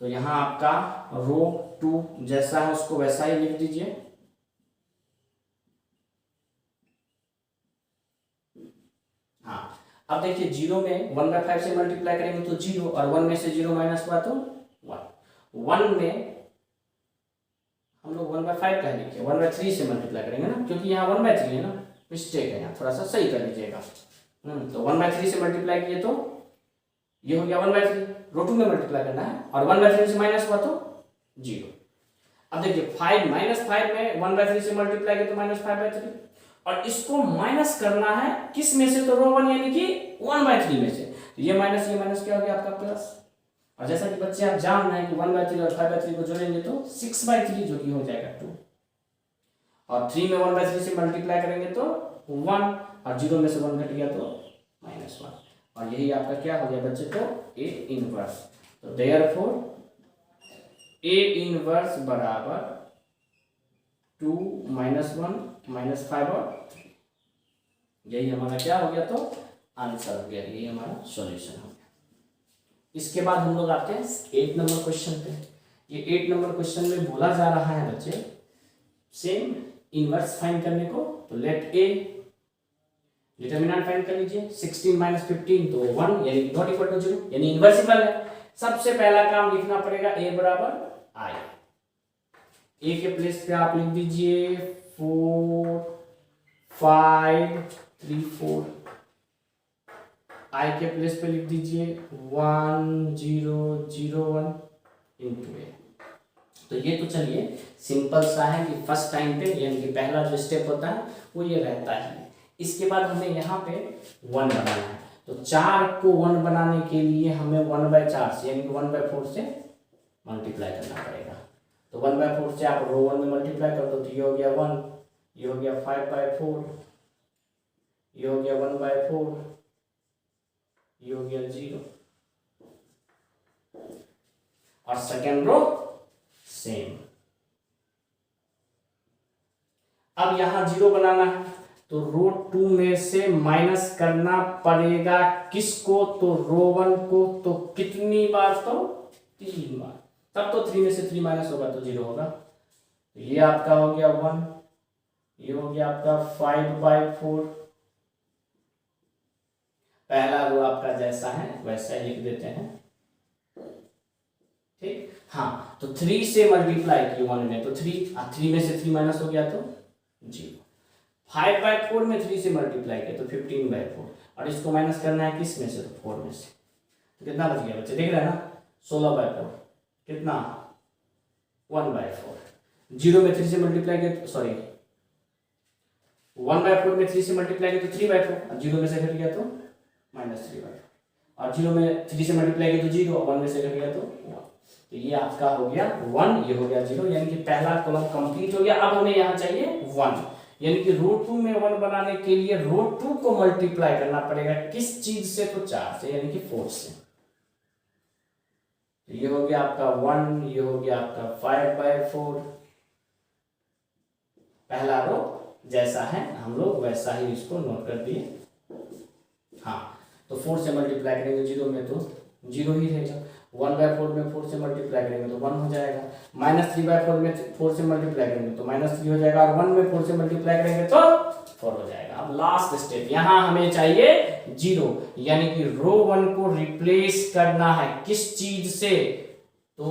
तो यहाँ आपका रो 2 जैसा है उसको वैसा ही लिख दीजिए। अब देखिए 0 में 1/5 से मल्टीप्लाई करेंगे तो 0, और 1 में से 0 माइनस हुआ तो 1। 1 में हम लोग 1/5 कह लिखे, 1/3 से मल्टीप्लाई करेंगे ना, क्योंकि यहाँ 1/3 है ना, मिस्टेक है यहाँ, थोड़ा सा सही कर लीजिएगा। तो 1/3 से मल्टीप्लाई किए तो ये हो गया 1/3, रो 2 में मल्टीप्लाई करना है, और 1/3 से माइनस हुआ तो 0। अब देखिए 5 -5 में 1/3 से मल्टीप्लाई किया तो -5/3, और इसको माइनस करना है किस में से, तो रो 1 यानी कि 1/3 में से। तो ये माइनस क्या हो गया आपका प्लस, और जैसा कि बच्चे आप जान रहे हैं कि 1/3 और 5/3 को जोड़ेंगे तो 6/3 जो कि हो जाएगा 2, और 3 में 1/3 से मल्टीप्लाई करेंगे तो 1, और 0 में से 1 घट गया तो -1, और यही आपका क्या हो गया बच्चे, तो A इनवर्स। तो देयरफॉर A इनवर्स बराबर 2 -1 -5 और 3, यही हमारा क्या हो गया, तो आंसर हो गया, यही हमारा सॉल्यूशन हो गया। इसके बाद हम लोग आते हैं 8 नंबर क्वेश्चन पे। ये 8 नंबर क्वेश्चन में बोला जा रहा है बच्चे सेम इनवर्स फाइंड करने को। तो लेट A, डिटरमिनेंट फाइंड कर लीजिए, 16 - 15 तो 1 यानी नॉट इक्वल टू 0, यानी इनवर्सिबल है। सबसे पहला काम लिखना पड़ेगा A बराबर I। A के प्लेस पे आप लिख दीजिए 4 5 3 4, I के प्लेस पे लिख दीजिए 1 0 0 1 इंटू A। तो ये तो चलिए सिंपल सा है कि फर्स्ट टाइम पे यानी कि पहला जो स्टेप होता है वो ये रहता है। इसके बाद हमें यहाँ पे 1 बनाना है, तो 4 को 1 बनाने के लिए हमें 1/4 से यानी कि 1/4 से मल्टीप्लाई करना पड़ेगा। तो 1/4 से आप रो 1 में मल्टीप्लाई कर दो, तो ये हो गया 1, ये हो गया 5/4, ये हो गया 1/4, ये हो गया 0, और सेकेंड रो सेम। अब यहां 0 बनाना है, तो रो 2 में से माइनस करना पड़ेगा किसको, तो रो 1 को। तो कितनी बार, तो 3 बार, तब तो 3 में से 3 माइनस होगा तो 0 होगा। तो ये आपका हो गया 1, ये हो गया आपका 5/4। पहला रो आपका जैसा है वैसा ही लिख देते हैं, ठीक। हाँ, तो 3 से मल्टीप्लाई किए 1 में, तो 3 में से 3 माइनस हो गया तो 0। 5/4 में 3 से मल्टीप्लाई किया तो 15/4, और इसको माइनस करना है किस में से, तो 4 में से। तो कितना बच गया बच्चे, देख रहे हैं ना, 16/4, कितना 1/4। 0 में 3 से मल्टीप्लाई किया, सॉरी 1/4 में 3 से मल्टीप्लाई किया तो 3/4, और 0 में से घट गया तो -3/4, और 0 में 3 से मल्टीप्लाई किया तो 0, और 1 में से घट गया तो 1। तो ये आपका हो गया 1, ये हो गया 0, यानी कि पहला कॉलम कंप्लीट हो गया। अब हमें यहाँ चाहिए 1, यानी कि रो 2 में 1 बनाने के लिए रो 2 को मल्टीप्लाई करना पड़ेगा किस चीज से, तो 4 से यानी कि 4 से। तो ये हो गया आपका 1, ये हो गया आपका 5/4। पहला रो जैसा है हम लोग वैसा ही इसको नोट कर दिए। हाँ, तो 4 से मल्टीप्लाई करेंगे 0 में तो 0 ही रहेगा, 1/4 में 4 से मल्टीप्लाई करेंगे तो 1 हो जाएगा, -3/4 में 4 से मल्टीप्लाई करेंगे तो -3 हो जाएगा, और 1 में 4 से मल्टीप्लाई करेंगे तो 4 हो जाएगा। अब लास्ट स्टेप, यहाँ हमें चाहिए 0, यानी कि रो 1 को रिप्लेस करना है किस चीज से, तो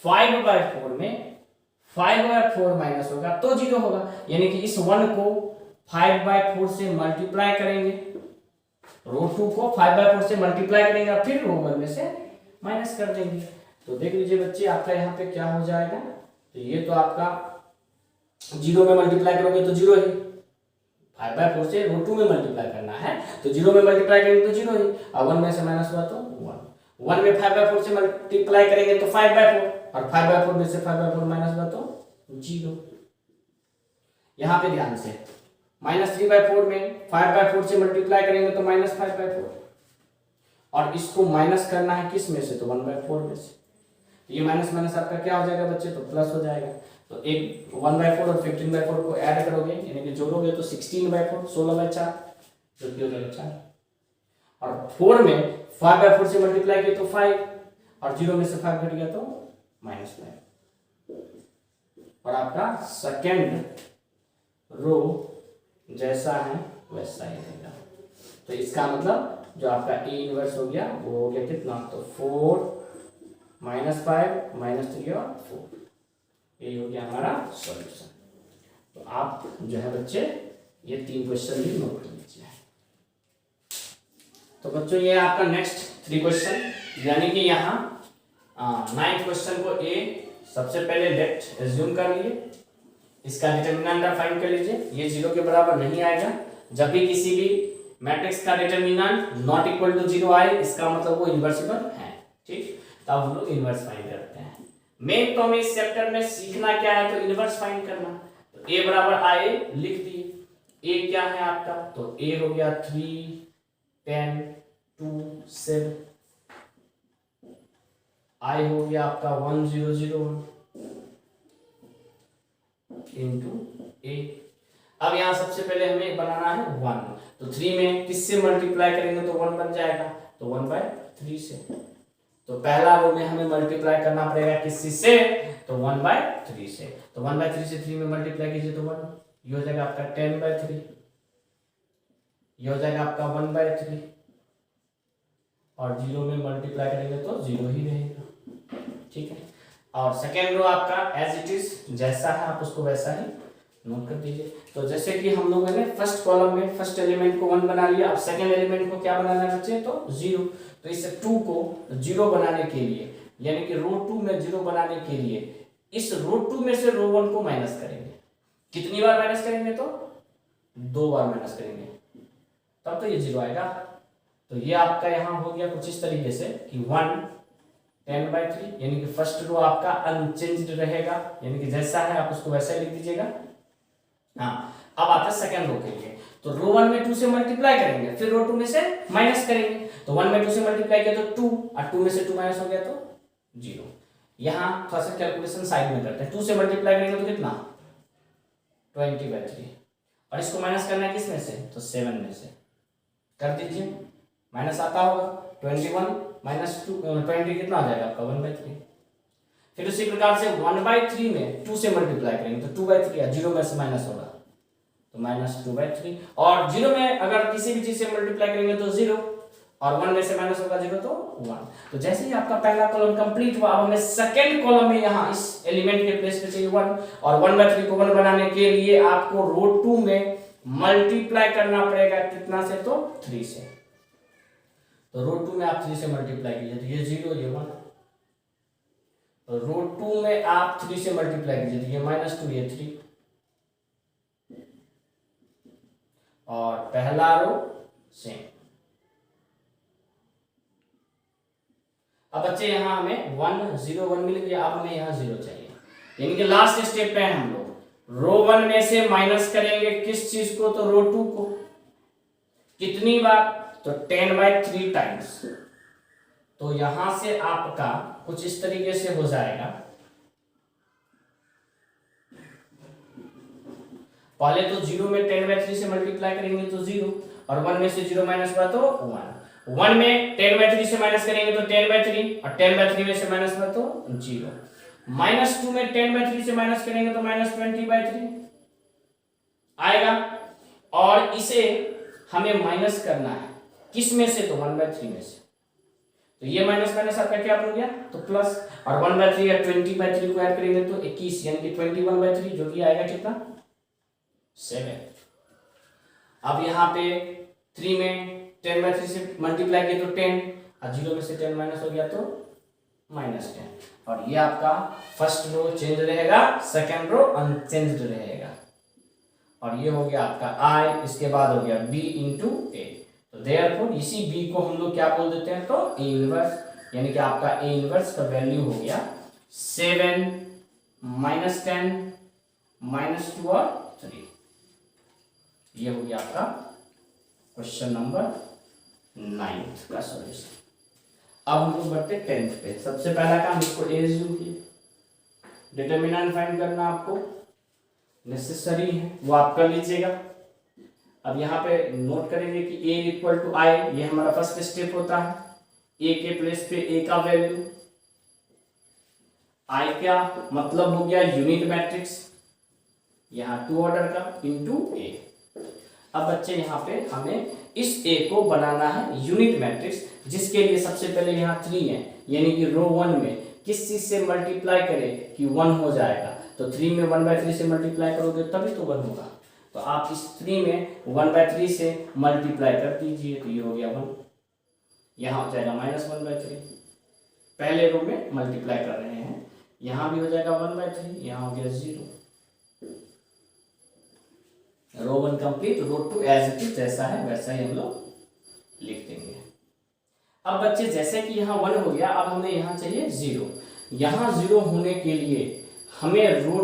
5/4 में 5/4 माइनस होगा तो 0 होगा, यानी कि इस 1 को 5/4 से मल्टीप्लाई करेंगे, रो 2 को 5/4 से मल्टीप्लाई करेंगे, और फिर रो 1 में से माइनस कर देंगे। तो देख लीजिए बच्चे आपका यहाँ पे क्या हो जाएगा, तो ये तो आपका 0 में मल्टीप्लाई करोगे तो 0 ही, 5/4 से रो 2 में मल्टीप्लाई करना है तो 0 में मल्टीप्लाई करेंगे तो 0 ही, और 1 में से माइनस हुआ तो 1। 1 में 5/4 से मल्टीप्लाई करेंगे तो 5/4, और 5/4 में से 5/4 माइनस हुआ तो 0। यहाँ पे ध्यान से, -3/4 में 5/4 से मल्टीप्लाई करेंगे तो -5/4, और इसको माइनस करना है किस में से, तो 1/4 में से। तो ये माइनस माइनस आपका क्या हो जाएगा बच्चे, तो प्लस हो जाएगा। तो एक 1/4 और 15/4 को ऐड करोगे यानी कि जोड़ोगे तो 16/4, 16/4 जो कि हो जाएगा 4, और 4 में 5/4 से मल्टीप्लाई किया तो 5, और 0 में से 5 घट गया तो -5, और आपका सेकेंड रो जैसा है वैसा ही रहेगा। तो इसका मतलब जो आपका ए इनवर्स हो गया वो हो गया कितना, तो 4 -5 -3 और 4, ये हो गया हमारा सॉल्यूशन। तो आप जो है बच्चे ये 3 क्वेश्चन भी नोट कर लीजिए। तो बच्चों ये आपका नेक्स्ट 3 क्वेश्चन, यानी कि यहाँ 9th क्वेश्चन को ए सबसे पहले लेट एज्यूम कर लिए, इसका डिटरमिनेंट फाइंड कर लीजिए। ये 0 के बराबर नहीं आएगा। जब भी किसी भी मैट्रिक्स का डिटरमिनेंट नॉट इक्वल टू 0 आए, इसका मतलब वो इन्वर्सिबल है। ठीक, तब हम लोग इन्वर्स फाइंड करते हैं। मेन तो हमें इस चैप्टर में सीखना क्या है, तो इन्वर्स फाइंड करना। तो ए बराबर आए लिख दिए। ए क्या है आपका, तो ए हो गया 3 10 2 7, आई हो गया आपका 1 0 0 इंटू ए। अब यहाँ सबसे पहले हमें बनाना है 1, तो 3 में किससे मल्टीप्लाई करेंगे तो 1 बन जाएगा, तो 1/3 से। तो पहला रो में हमें मल्टीप्लाई करना पड़ेगा किसी से, तो 1/3 से। तो 1/3 से 3 में मल्टीप्लाई कीजिए तो 1, ये हो जाएगा आपका 10/3, ये हो जाएगा आपका 1/3, और 0 में मल्टीप्लाई करेंगे तो 0 ही रहेगा। ठीक है, और सेकेंड रो आपका एज इट इज जैसा है आप उसको वैसा ही नोट कर दीजिए। तो जैसे कि हम लोगों ने फर्स्ट कॉलम में फर्स्ट एलिमेंट को 1 बना लिया, अब सेकेंड एलिमेंट को क्या बनाना है बच्चे, तो 0। तो इस 2 को 0 बनाने के लिए, यानी कि रो 2 में 0 बनाने के लिए इस रो 2 में से रो 1 को माइनस करेंगे। कितनी बार माइनस करेंगे, तो 2 बार माइनस करेंगे, तब तो ये 0 आएगा। तो ये आपका यहाँ हो गया कुछ इस तरीके से कि 1 10/3, यानी कि फर्स्ट रो आपका अनचेंज्ड रहेगा, यानी कि जैसा है आप उसको वैसा ही लिख दीजिएगा। हाँ, अब आता है सेकंड रो के लिए। तो रो 1 में 2 से मल्टीप्लाई करेंगे, फिर रो 2 में से माइनस करेंगे। तो 1 में 2 से मल्टीप्लाई किया तो 2, और 2 में से 2 माइनस हो गया तो 0। यहाँ थोड़ा सा कैलकुलेशन साइड में करते हैं। 2 से मल्टीप्लाई करेंगे तो कितना, 20/3, और इसको माइनस करना है किस में से, तो 7 में से। कर दीजिए, माइनस आता होगा, 21 माइनस 20 कितना हो जाएगा आपका 1/3। फिर उसी प्रकार से 1/3 में 2 से मल्टीप्लाई करेंगे तो 2/3, 0 में से माइनस होगा तो -2/3, और 0 में अगर किसी भी चीज से मल्टीप्लाई करेंगे तो 0, और 1 में से माइनस होगा 0 तो 1। तो जैसे ही आपका पहला कॉलम कंप्लीट हुआ, अब हमें सेकंड कॉलम में यहाँ इस एलिमेंट के प्लेस पे चाहिए 1, और 1/3 को 1 बनाने के लिए आपको रो 2 में मल्टीप्लाई करना पड़ेगा कितना से, तो 3 से। तो रो 2 में आप 3 से मल्टीप्लाई कीजिए तो ये 0 ये 1, रो 2 में आप 3 से मल्टीप्लाई कीजिए तो ये -2 ये 3, और पहला रो सेम। अब बच्चे यहाँ हमें 1 0 1 मिल गया, अब हमें यहाँ 0 चाहिए, यानी कि लास्ट स्टेप पे हम लोग रो 1 में से माइनस करेंगे किस चीज को, तो रो 2 को। कितनी बार, तो 10/3 टाइम्स। तो यहां से आपका कुछ इस तरीके से हो जाएगा। पहले तो 0 में 10/3 से मल्टीप्लाई करेंगे तो 0, और 1 में से 0 माइनस हुआ तो 1। 1 में 10/3 से माइनस करेंगे तो 10/3, और 10/3 में से माइनस हुआ तो 0। -2 में 10/3 से माइनस करेंगे तो -20/3 आएगा, और इसे हमें माइनस करना है किस में से, तो 1/3 में से। तो ये माइनस माइनस आपका क्या बन गया, तो प्लस, और 1/3 या 20/3 को ऐड करेंगे तो 21, यानी कि 21/3, जो कि आएगा कितना, 7। अब यहाँ पे 3 में 10/3 से मल्टीप्लाई किया तो 10, और 0 में से 10 माइनस हो गया तो -10, और ये आपका फर्स्ट रो चेंज रहेगा, सेकेंड रो अनचेंज्ड रहेगा, और ये हो गया आपका I, इसके बाद हो गया B इंटू A। तो देयरफॉर इसी B को हम लोग क्या बोल देते हैं, तो A इनवर्स, यानी कि आपका A इनवर्स का वैल्यू हो गया 7 -10 -2 और 3। ये हो गया आपका क्वेश्चन नंबर 9 का सॉल्यूशन। अब हम लोग बढ़ते 10th पे। सबसे पहला काम इसको A एज्यूम किए, डिटरमिनेंट फाइंड करना आपको नेसेसरी है, वो आप कर लीजिएगा। अब यहाँ पे नोट करेंगे कि A इक्वल टू I, ये हमारा फर्स्ट स्टेप होता है। A के प्लेस पे A का वैल्यू, I क्या मतलब हो गया यूनिट मैट्रिक्स, यहाँ 2 ऑर्डर का इंटू A। अब बच्चे यहाँ पे हमें इस ए को बनाना है यूनिट मैट्रिक्स, जिसके लिए सबसे पहले यहाँ 3 है, यानी कि रो 1 में किस चीज से मल्टीप्लाई करें कि 1 हो जाएगा। तो 3 में 1/3 से मल्टीप्लाई करोगे तभी तो 1 होगा। तो आप इस 3 में 1/3 से मल्टीप्लाई कर दीजिए, तो ये हो गया 1, यहाँ हो जाएगा -1/3। पहले रो में मल्टीप्लाई कर रहे हैं, यहाँ भी हो जाएगा 1/3, यहाँ हो गया 0। Row 1 complete, row 2 as it is जैसा है वैसा ही हम लोग लिख देंगे। अब बच्चे जैसे कि यहाँ 1 हो गया, अब हमें यहाँ चाहिए 0। यहाँ 0 होने के लिए हमें रो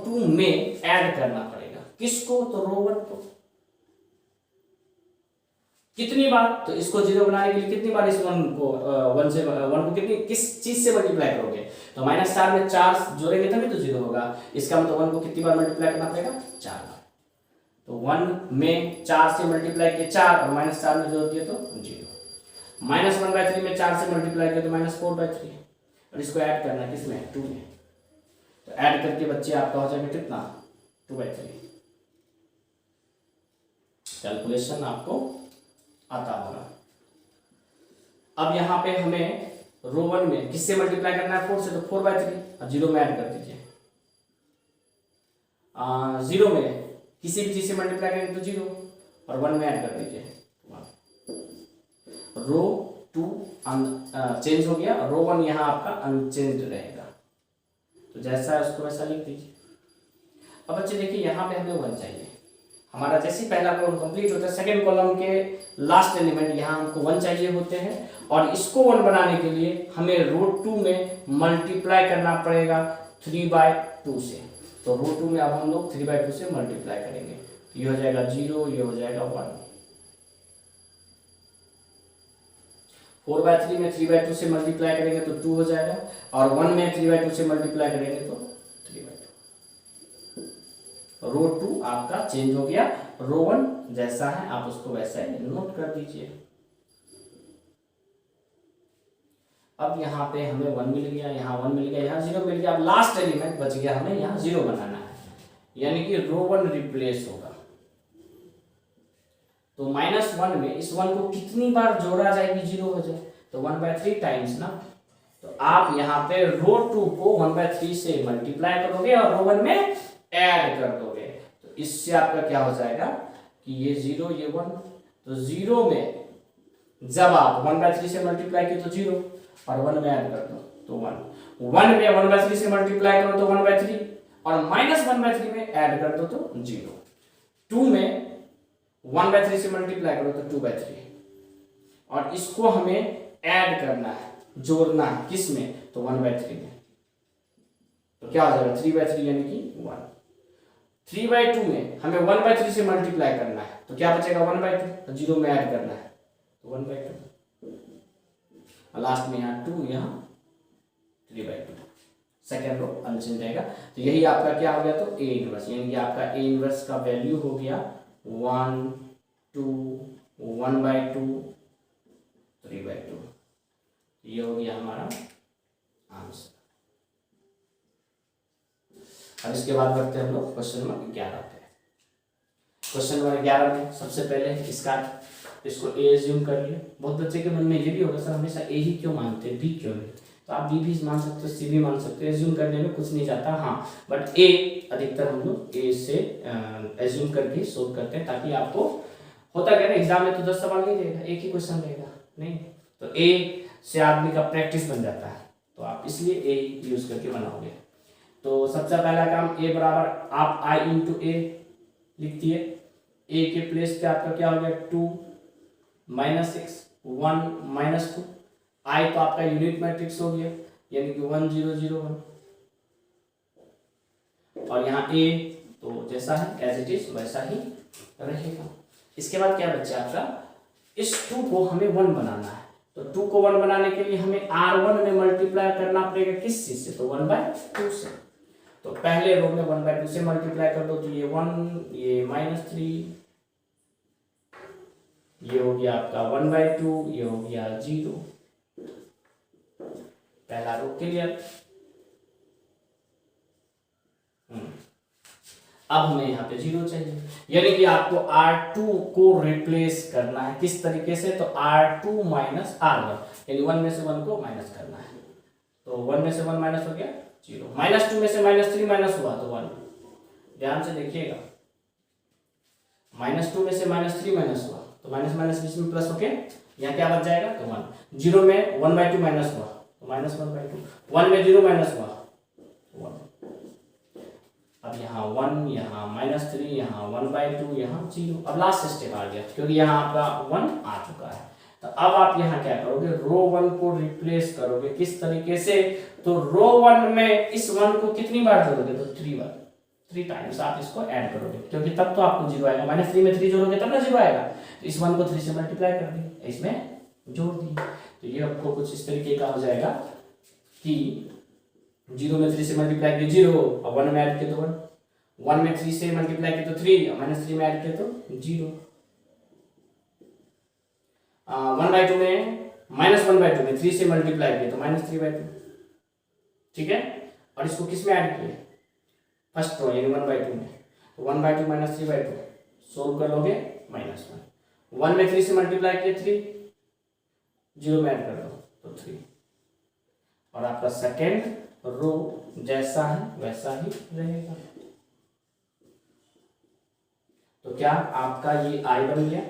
2 में ऐड करना पड़ेगा। किसको? तो रो 1 को। कितनी बार? तो इसको 0 बनाने के लिए कितनी बार इस 1 को कितनी किस चीज से मल्टीप्लाई करोगे? तो -4 में 4 जोड़ेंगे तभी तो 0 होगा। इसका मतलब 1 को कितनी बार मल्टीप्लाई करना पड़ेगा? 4 बार। तो 1 में 4 से मल्टीप्लाई किए 4 और -4 में जोड़ दिए तो 0। -1/3 में 4 से मल्टीप्लाई किए तो -4/3, और इसको ऐड करना है किसमें? 2 में। तो ऐड करके बच्चे आपका हो जाएगा कितना? 2/3। कैलकुलेशन आपको आता होगा। अब यहाँ पे हमें रो 1 में किससे मल्टीप्लाई करना है? 4 से, तो 4/3 और 0 में ऐड कर दीजिए। 0 में किसी भी चीज से मल्टीप्लाई करेंगे तो 0 और 1 में ऐड कर दीजिए 1। रो 2 चेंज हो गया, रो 1 यहाँ आपका अनचेंज रहेगा। तो जैसा है उसको वैसा लिख दीजिए। अब बच्चे देखिए यहाँ पे हमें 1 चाहिए। हमारा जैसे पहला कॉलम कंप्लीट होता है, सेकंड कॉलम के लास्ट एलिमेंट यहाँ हमको 1 चाहिए होते हैं, और इसको 1 बनाने के लिए हमें रो 2 में मल्टीप्लाई करना पड़ेगा 3/2 से। तो रो 2 में अब हम लोग 3/2 से मल्टीप्लाई करेंगे, ये हो जाएगा 0, ये हो जाएगा 1। 4/3 में 3/2 से मल्टीप्लाई करेंगे तो 2 हो जाएगा, और 1 में 3/2 से मल्टीप्लाई करेंगे तो 3/2। रो 2 आपका चेंज हो गया, रो 1 जैसा है आप उसको वैसा ही नोट कर दीजिए। अब यहाँ पे हमें 1 मिल गया, यहाँ 1 मिल गया, यहाँ 0 मिल गया। अब लास्ट एलिमेंट बच गया, हमें यहाँ 0 बनाना है, यानी कि रो 1 रिप्लेस होगा। तो -1 में इस 1 को कितनी बार जोड़ा जाए कि 0 हो जाए? तो 1/3 टाइम्स ना। तो आप यहाँ पे रो 2 को 1/3 से मल्टीप्लाई करोगे और रो 1 में ऐड कर दोगे, तो इससे आपका क्या हो जाएगा कि ये 0, ये 1। तो 0 में जब आप 1/3 से मल्टीप्लाई किए तो 0, और 1 में ऐड कर दो तो 1। 1 में 1/3 से मल्टीप्लाई करो तो 1/3, और -1/3 में ऐड कर दो तो 0। 2 में 1/3 से मल्टीप्लाई करो तो 2/3, और इसको हमें ऐड करना है, जोड़ना है किस में? तो 1/3 में। तो क्या हो जाएगा? 3/3 यानी कि 1। 3/2 में हमें 1/3 से मल्टीप्लाई करना है, तो क्या बचेगा? 1/2, तो 0 में ऐड करना है तो 1/2, और लास्ट में यहाँ 2, यहाँ 3/2। सेकेंड रो अनचेंज रहेगा। तो यही आपका क्या हो गया? तो ए इनवर्स, यानी कि आपका ए इनवर्स का वैल्यू हो गया 1, 2, 1/2, 3/2। ये हो गया हमारा आंसर। अब इसके बाद बढ़ते हैं हम लोग क्वेश्चन नंबर 11 पे। क्वेश्चन नंबर 11 में सबसे पहले इसको ए एज्यूम कर लिए। बहुत बच्चे के मन में ये भी होगा, सर हमेशा ए ही क्यों मानते हैं, बी क्यों नहीं? तो आप बी भी मान सकते हो, सी भी मान सकते हो, एज्यूम करने में कुछ नहीं जाता। हाँ, बट ए अधिकतर हम लोग ए से एज्यूम करके सोल्व करते हैं, ताकि आपको होता क्या ना, एग्जाम में तो 10 सवाल नहीं रहेगा, एक ही क्वेश्चन रहेगा नहीं, तो ए से आदमी का प्रैक्टिस बन जाता है, तो आप इसलिए ए यूज करके बनाओगे। तो सबसे पहला काम, ए बराबर आप i इंटू ए लिख दिए। ए के प्लेस पे आपका क्या हो गया? 2 -6 1 -2। आई तो आपका यूनिट मैट्रिक्स हो गया, यानी कि 1 0 0 1, और यहाँ ए तो जैसा है एज इट इज वैसा ही रहेगा। इसके बाद क्या बच्चा आपका, इस 2 को हमें 1 बनाना है, तो 2 को 1 बनाने के लिए हमें R1 में मल्टीप्लाई करना पड़ेगा किस चीज से? तो 1/2 से। तो पहले रो में 1/2 से मल्टीप्लाई कर दो, तो ये 1, ये -3, ये हो गया आपका 1/2, ये हो गया 0। पहला रो क्लियर। अब हमें यहाँ पे 0 चाहिए, यानी कि आपको R2 को रिप्लेस करना है किस तरीके से, तो R2 माइनस R1, यानी 1 में से 1 को माइनस करना है। तो 1 में से 1 माइनस हो गया 0, -2 में से -3 माइनस हुआ तो 1। ध्यान से देखिएगा, -2 में से -3 माइनस हुआ तो माइनस माइनस बीच में प्लस होके यहाँ क्या बच जाएगा, तो 1। 0 में 1/2 माइनस हुआ तो -1/2, 1 में 0 माइनस हुआ 1। अब यहाँ 1, यहाँ -3, यहाँ 1/2, यहाँ 0। अब लास्ट स्टेप आ गया क्योंकि यहाँ आपका 1 आ चुका है। तो अब आप यहाँ क्या करोगे, रो 1 को रिप्लेस करोगे किस तरीके से, तो रो 1 में इस 1 को कितनी बार जोड़ोगे, तो 3 बार, 3 टाइम्स आप इसको ऐड करोगे, क्योंकि तब तो आपको 0 आएगा। -3 में 3 जोड़ोगे तब ना 0 आएगा। तो इस 1 को 3 से मल्टीप्लाई कर दिए, इसमें जोड़ दिए, तो ये आपको कुछ इस तरीके का हो जाएगा कि 0 में 3 से मल्टीप्लाई किए 0, और 1 में ऐड किए तो 1, 1 में 3 से मल्टीप्लाई किए तो 3, और -3 में ऐड किए तो 0। 1/2 में -1/2 में 3 से मल्टीप्लाई किए तो -3/2, ठीक है। और इसको किस में ऐड किए, फर्स्ट रो यानी 1/2 में, तो 1/2 -3/2 सोल्व कर लोगे -1। 1 में 3 से मल्टीप्लाई किए 3, 0 में ऐड कर दो तो 3, और आपका सेकेंड रो जैसा है वैसा ही रहेगा। तो क्या आपका ये I बन गया,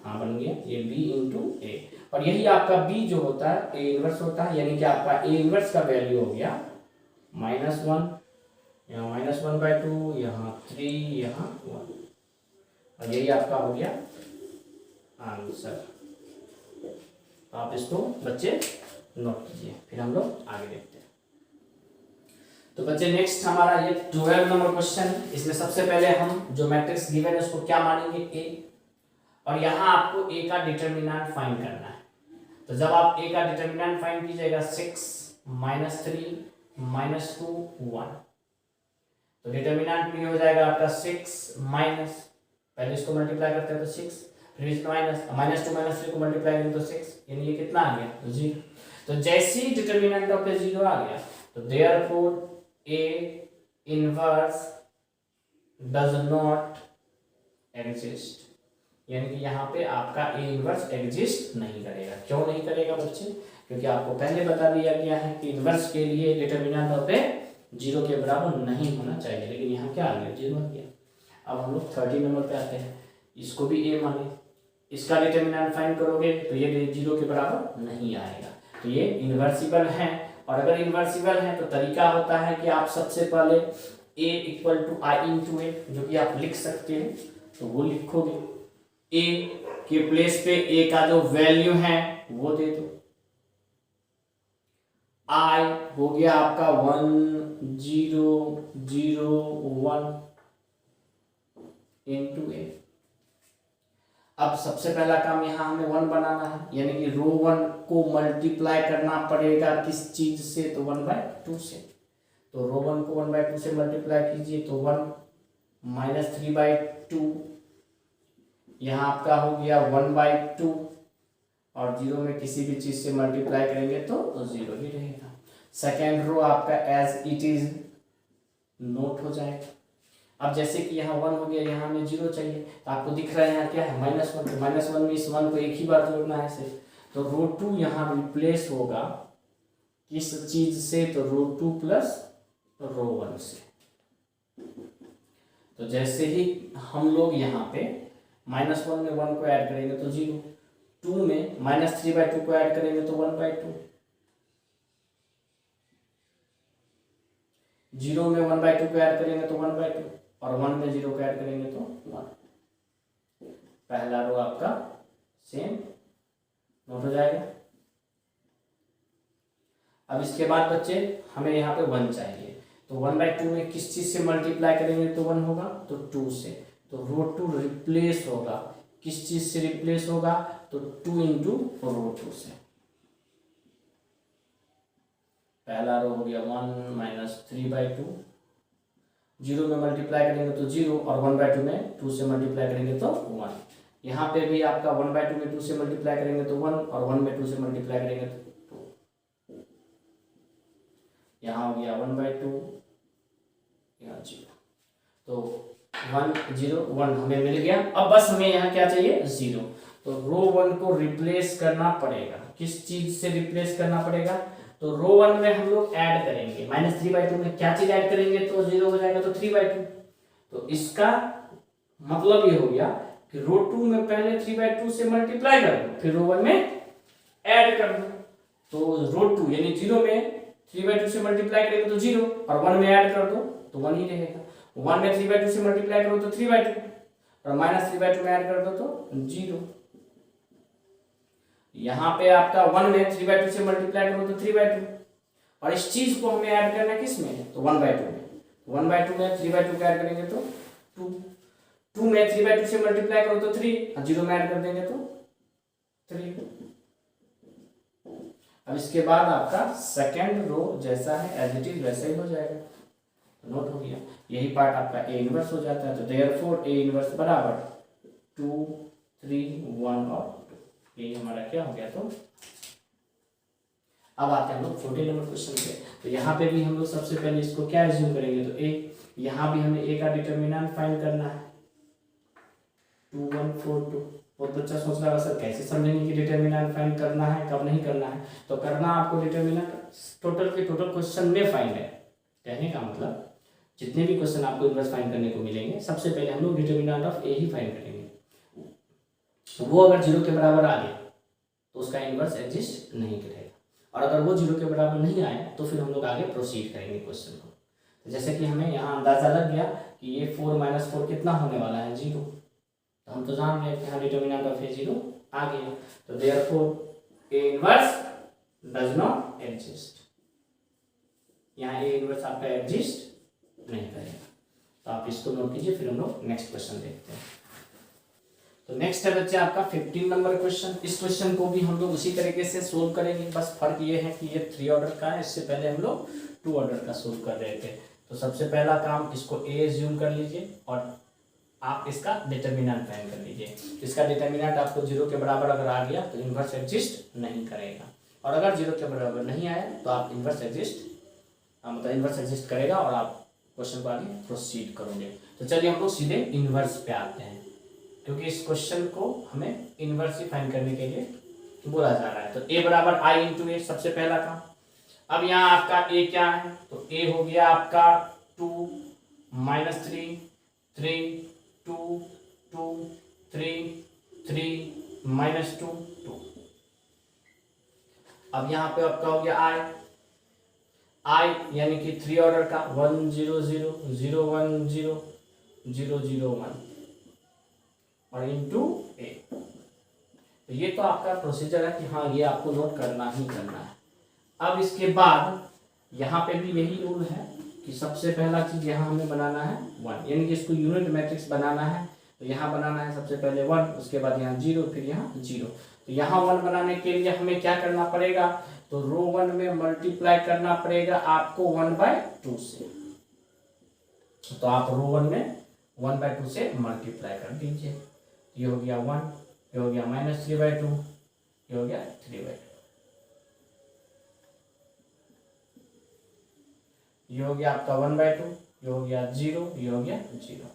हाँ बन गया, ये B इंटू A, और यही आपका B जो होता है A इनवर्स होता है, यानी कि आपका A इनवर्स का वैल्यू हो गया -1, यहाँ -1/2, यहाँ 3, यहाँ 1, और यही आपका हो गया आंसर। आप इसको बच्चे नोट कीजिए, फिर हम लोग आगे देखते हैं। तो बच्चे नेक्स्ट हमारा ये 12 नंबर क्वेश्चन, इसमें सबसे पहले हम जो मैट्रिक्स गिवन है उसको क्या मानेंगे, A, और यहाँ आपको A का डिटर्मिनेंट फाइंड करना है। तो जब आप A का डिटर्मिनेंट फाइंड कीजिएगा 6 -3 -2 1, तो डिटर्मिनेंट भी हो जाएगा आपका 6 माइनस, पहले इसको मल्टीप्लाई करते हैं तो 6, फिर इसको -2 -3 को मल्टीप्लाई करें तो 6, यानी ये कितना आ गया, तो 0। तो जैसे ही डिटर्मिनेंट ऑफ 0 आ गया, तो therefore A inverse does not exist, यानी कि यहाँ पे आपका A इनवर्स एग्जिस्ट नहीं करेगा। क्यों नहीं करेगा बच्चे, क्योंकि आपको पहले बता दिया गया है कि इनवर्स के लिए डिटर्मिनेंट ऑफ A 0 के बराबर नहीं होना चाहिए, लेकिन यहाँ क्या आ गया, 0 आ गया। अब हम लोग 13 नंबर पे आते हैं, इसको भी A माने, इसका डिटर्मिनेंट फाइंड करोगे तो ये 0 के बराबर नहीं आएगा, तो ये इन्वर्सिबल है। और अगर इन्वर्सिबल है तो तरीका होता है कि आप सबसे पहले A = I × A, जो कि आप लिख सकते हैं, तो वो लिखोगे, A के प्लेस पे A का जो वैल्यू है वो दे दो। I हो गया आपका 1 0 0 1 × A। अब सबसे पहला काम यहाँ हमें 1 बनाना है, यानी कि रो 1 को मल्टीप्लाई करना पड़ेगा किस चीज से, तो 1/2 से। तो रो 1 को 1/2 से मल्टीप्लाई कीजिए तो 1 -3/2, यहाँ आपका हो गया 1/2, और 0 में किसी भी चीज से मल्टीप्लाई करेंगे तो 0 ही रहेगा। सेकेंड रो आपका एज इट इज नोट हो जाएगा। अब जैसे कि यहाँ 1 हो गया, यहाँ हमें 0 चाहिए, तो आपको दिख रहा है यहाँ क्या है, -1, तो -1 में इस 1 को एक ही बार जोड़ना है सिर्फ, तो रो 2 यहाँ रिप्लेस होगा किस चीज से, तो रो 2 प्लस रो 1 से। तो जैसे ही हम लोग यहाँ पे -1 में 1 को ऐड करेंगे तो 0, 2 में -3/2 को ऐड करेंगे तो 1/2, 0 में 1/2 को ऐड करेंगे तो 1/2, और 1 में 0 को ऐड करेंगे तो 1। पहला रो आपका सेम नोट हो जाएगा। अब इसके बाद बच्चे हमें यहाँ पे 1 चाहिए, तो 1/2 में किस चीज से मल्टीप्लाई करेंगे तो 1 होगा, तो 2 से। तो रो 2 रिप्लेस होगा किस चीज से, रिप्लेस होगा तो 2 × रो 2 से। पहला रो हो गया 1 -3/2, 0 में मल्टीप्लाई करेंगे तो 0, और 1/2 में 2 से मल्टीप्लाई करेंगे तो 1। यहाँ पे भी आपका 1/2 में 2 से मल्टीप्लाई करेंगे तो 1, और 1 में 2 से मल्टीप्लाई करेंगे तो 2। यहाँ हो गया 1/2, यहाँ 0। तो 1 0 1 हमें मिल गया। अब बस हमें यहाँ क्या चाहिए 0, तो रो 1 को रिप्लेस करना पड़ेगा। किस चीज से रिप्लेस करना पड़ेगा, तो रो 1 में हम लोग ऐड करेंगे -3/2 में क्या चीज ऐड करेंगे तो 0 हो जाएगा, तो 3/2। तो इसका मतलब ये हो गया कि रो 2 में पहले 3/2 से मल्टीप्लाई कर दो, फिर रो 1 में ऐड कर दो। तो रो 2 यानी 0 में 3/2 से मल्टीप्लाई करेंगे तो 0, और 1 में ऐड कर दो तो 1 ही रहेगा। 1 में 3/2 से मल्टीप्लाई करो तो 3/2, और -3/2 में ऐड कर दो तो 0। यहाँ पे आपका 1 में 3/2 से मल्टीप्लाई करो तो 3/2, और इस चीज को हमें ऐड करना किस में, तो 1/2 में। 1/2 में 3/2 का ऐड करेंगे तो 2, 2 में 3/2 से मल्टीप्लाई करो तो 3, और 0 में ऐड कर देंगे तो 3। अब इसके बाद आपका सेकेंड रो जैसा है एज इट इज वैसा ही हो जाएगा, नोट हो गया। यही पार्ट आपका ए इनवर्स हो जाता है। तो देयरफॉर ए इनवर्स बराबर 2 3 1 और 2, ये हमारा क्या हो गया। तो अब आते हैं हम लोग 14 नंबर क्वेश्चन पे। तो यहाँ पे भी हम लोग सबसे पहले इसको क्या एज्यूम करेंगे, तो ए, यहाँ भी हमें ए का डिटर्मिनेंट फाइंड करना है 2 1 4 2। बहुत बच्चा सोच रहा है सर कैसे समझेंगे कि डिटर्मिनेंट फाइंड करना है कब नहीं करना है, तो करना आपको डिटर्मिनेंट टोटल के टोटल क्वेश्चन में फाइंड है। कहने का मतलब जितने भी क्वेश्चन आपको इनवर्स फाइंड करने को मिलेंगे सबसे पहले हम लोग determinant of A he find करेंगे। वो अगर 0 के बराबर आ गया तो उसका इनवर्स एग्जिस्ट नहीं करेगा, और अगर वो 0 के बराबर नहीं आया तो फिर हम लोग आगे प्रोसीड करेंगे क्वेश्चन को। तो जैसे कि हमें यहाँ अंदाजा लग गया कि ये 4 - 4 कितना होने वाला है 0, तो हम तो जान गए कि हाँ डिटर्मिनेंट ऑफ ए 0 आ गया। तो therefore A inverse does not exist, यहाँ ए इनवर्स आपका एग्जिस्ट नहीं करेगा। तो आप इसको नोट कीजिए, फिर हम लोग नेक्स्ट क्वेश्चन देखते हैं। तो नेक्स्ट है बच्चे आपका 15 नंबर क्वेश्चन। इस क्वेश्चन को भी हम लोग उसी तरीके से सोल्व करेंगे, बस फर्क ये है कि ये 3 ऑर्डर का है, इससे पहले हम लोग 2 ऑर्डर का सोल्व कर रहे थे। तो सबसे पहला काम इसको ए एज्यूम कर लीजिए और आप इसका डिटर्मिनेंट फाइंड कर लीजिए। इसका डिटर्मिनेंट आपको 0 के बराबर अगर आ गया तो इनवर्स एग्जिस्ट नहीं करेगा, और अगर 0 के बराबर नहीं आया तो आप इनवर्स एग्जिस्ट मतलब इनवर्स एग्जिस्ट करेगा और आप क्वेश्चन को आगे प्रोसीड करोगे। तो चलिए हम लोग सीधे इनवर्स पे आते हैं, क्योंकि इस क्वेश्चन को हमें इनवर्स ही फाइंड करने के लिए बोला जा रहा है। तो a बराबर i इंटू ए सबसे पहला काम। अब यहाँ आपका a क्या है, तो a हो गया आपका 2 -3 3 2 2 3 3 -2 2। अब यहाँ पे आपका हो गया i यानी कि 3 ऑर्डर का 1 0 0 0 1 0 0 0 1 और इंटू ए। तो ये तो आपका प्रोसीजर है कि हाँ ये आपको नोट करना ही करना है। अब इसके बाद यहाँ पे भी यही रूल है कि सबसे पहला चीज यहाँ हमें बनाना है 1, यानी कि इसको यूनिट मैट्रिक्स बनाना है। तो यहाँ बनाना है सबसे पहले 1, उसके बाद यहाँ 0, फिर यहाँ 0। तो यहाँ 1 बनाने के लिए हमें क्या करना पड़ेगा, तो रो 1 में मल्टीप्लाई करना पड़ेगा आपको 1/2 से। तो आप रो 1 में 1/2 से मल्टीप्लाई कर दीजिए। ये हो गया 1, ये हो गया -3/2, ये हो गया 3/2, ये हो गया आपका 1/2, ये हो गया 0, ये हो गया 0।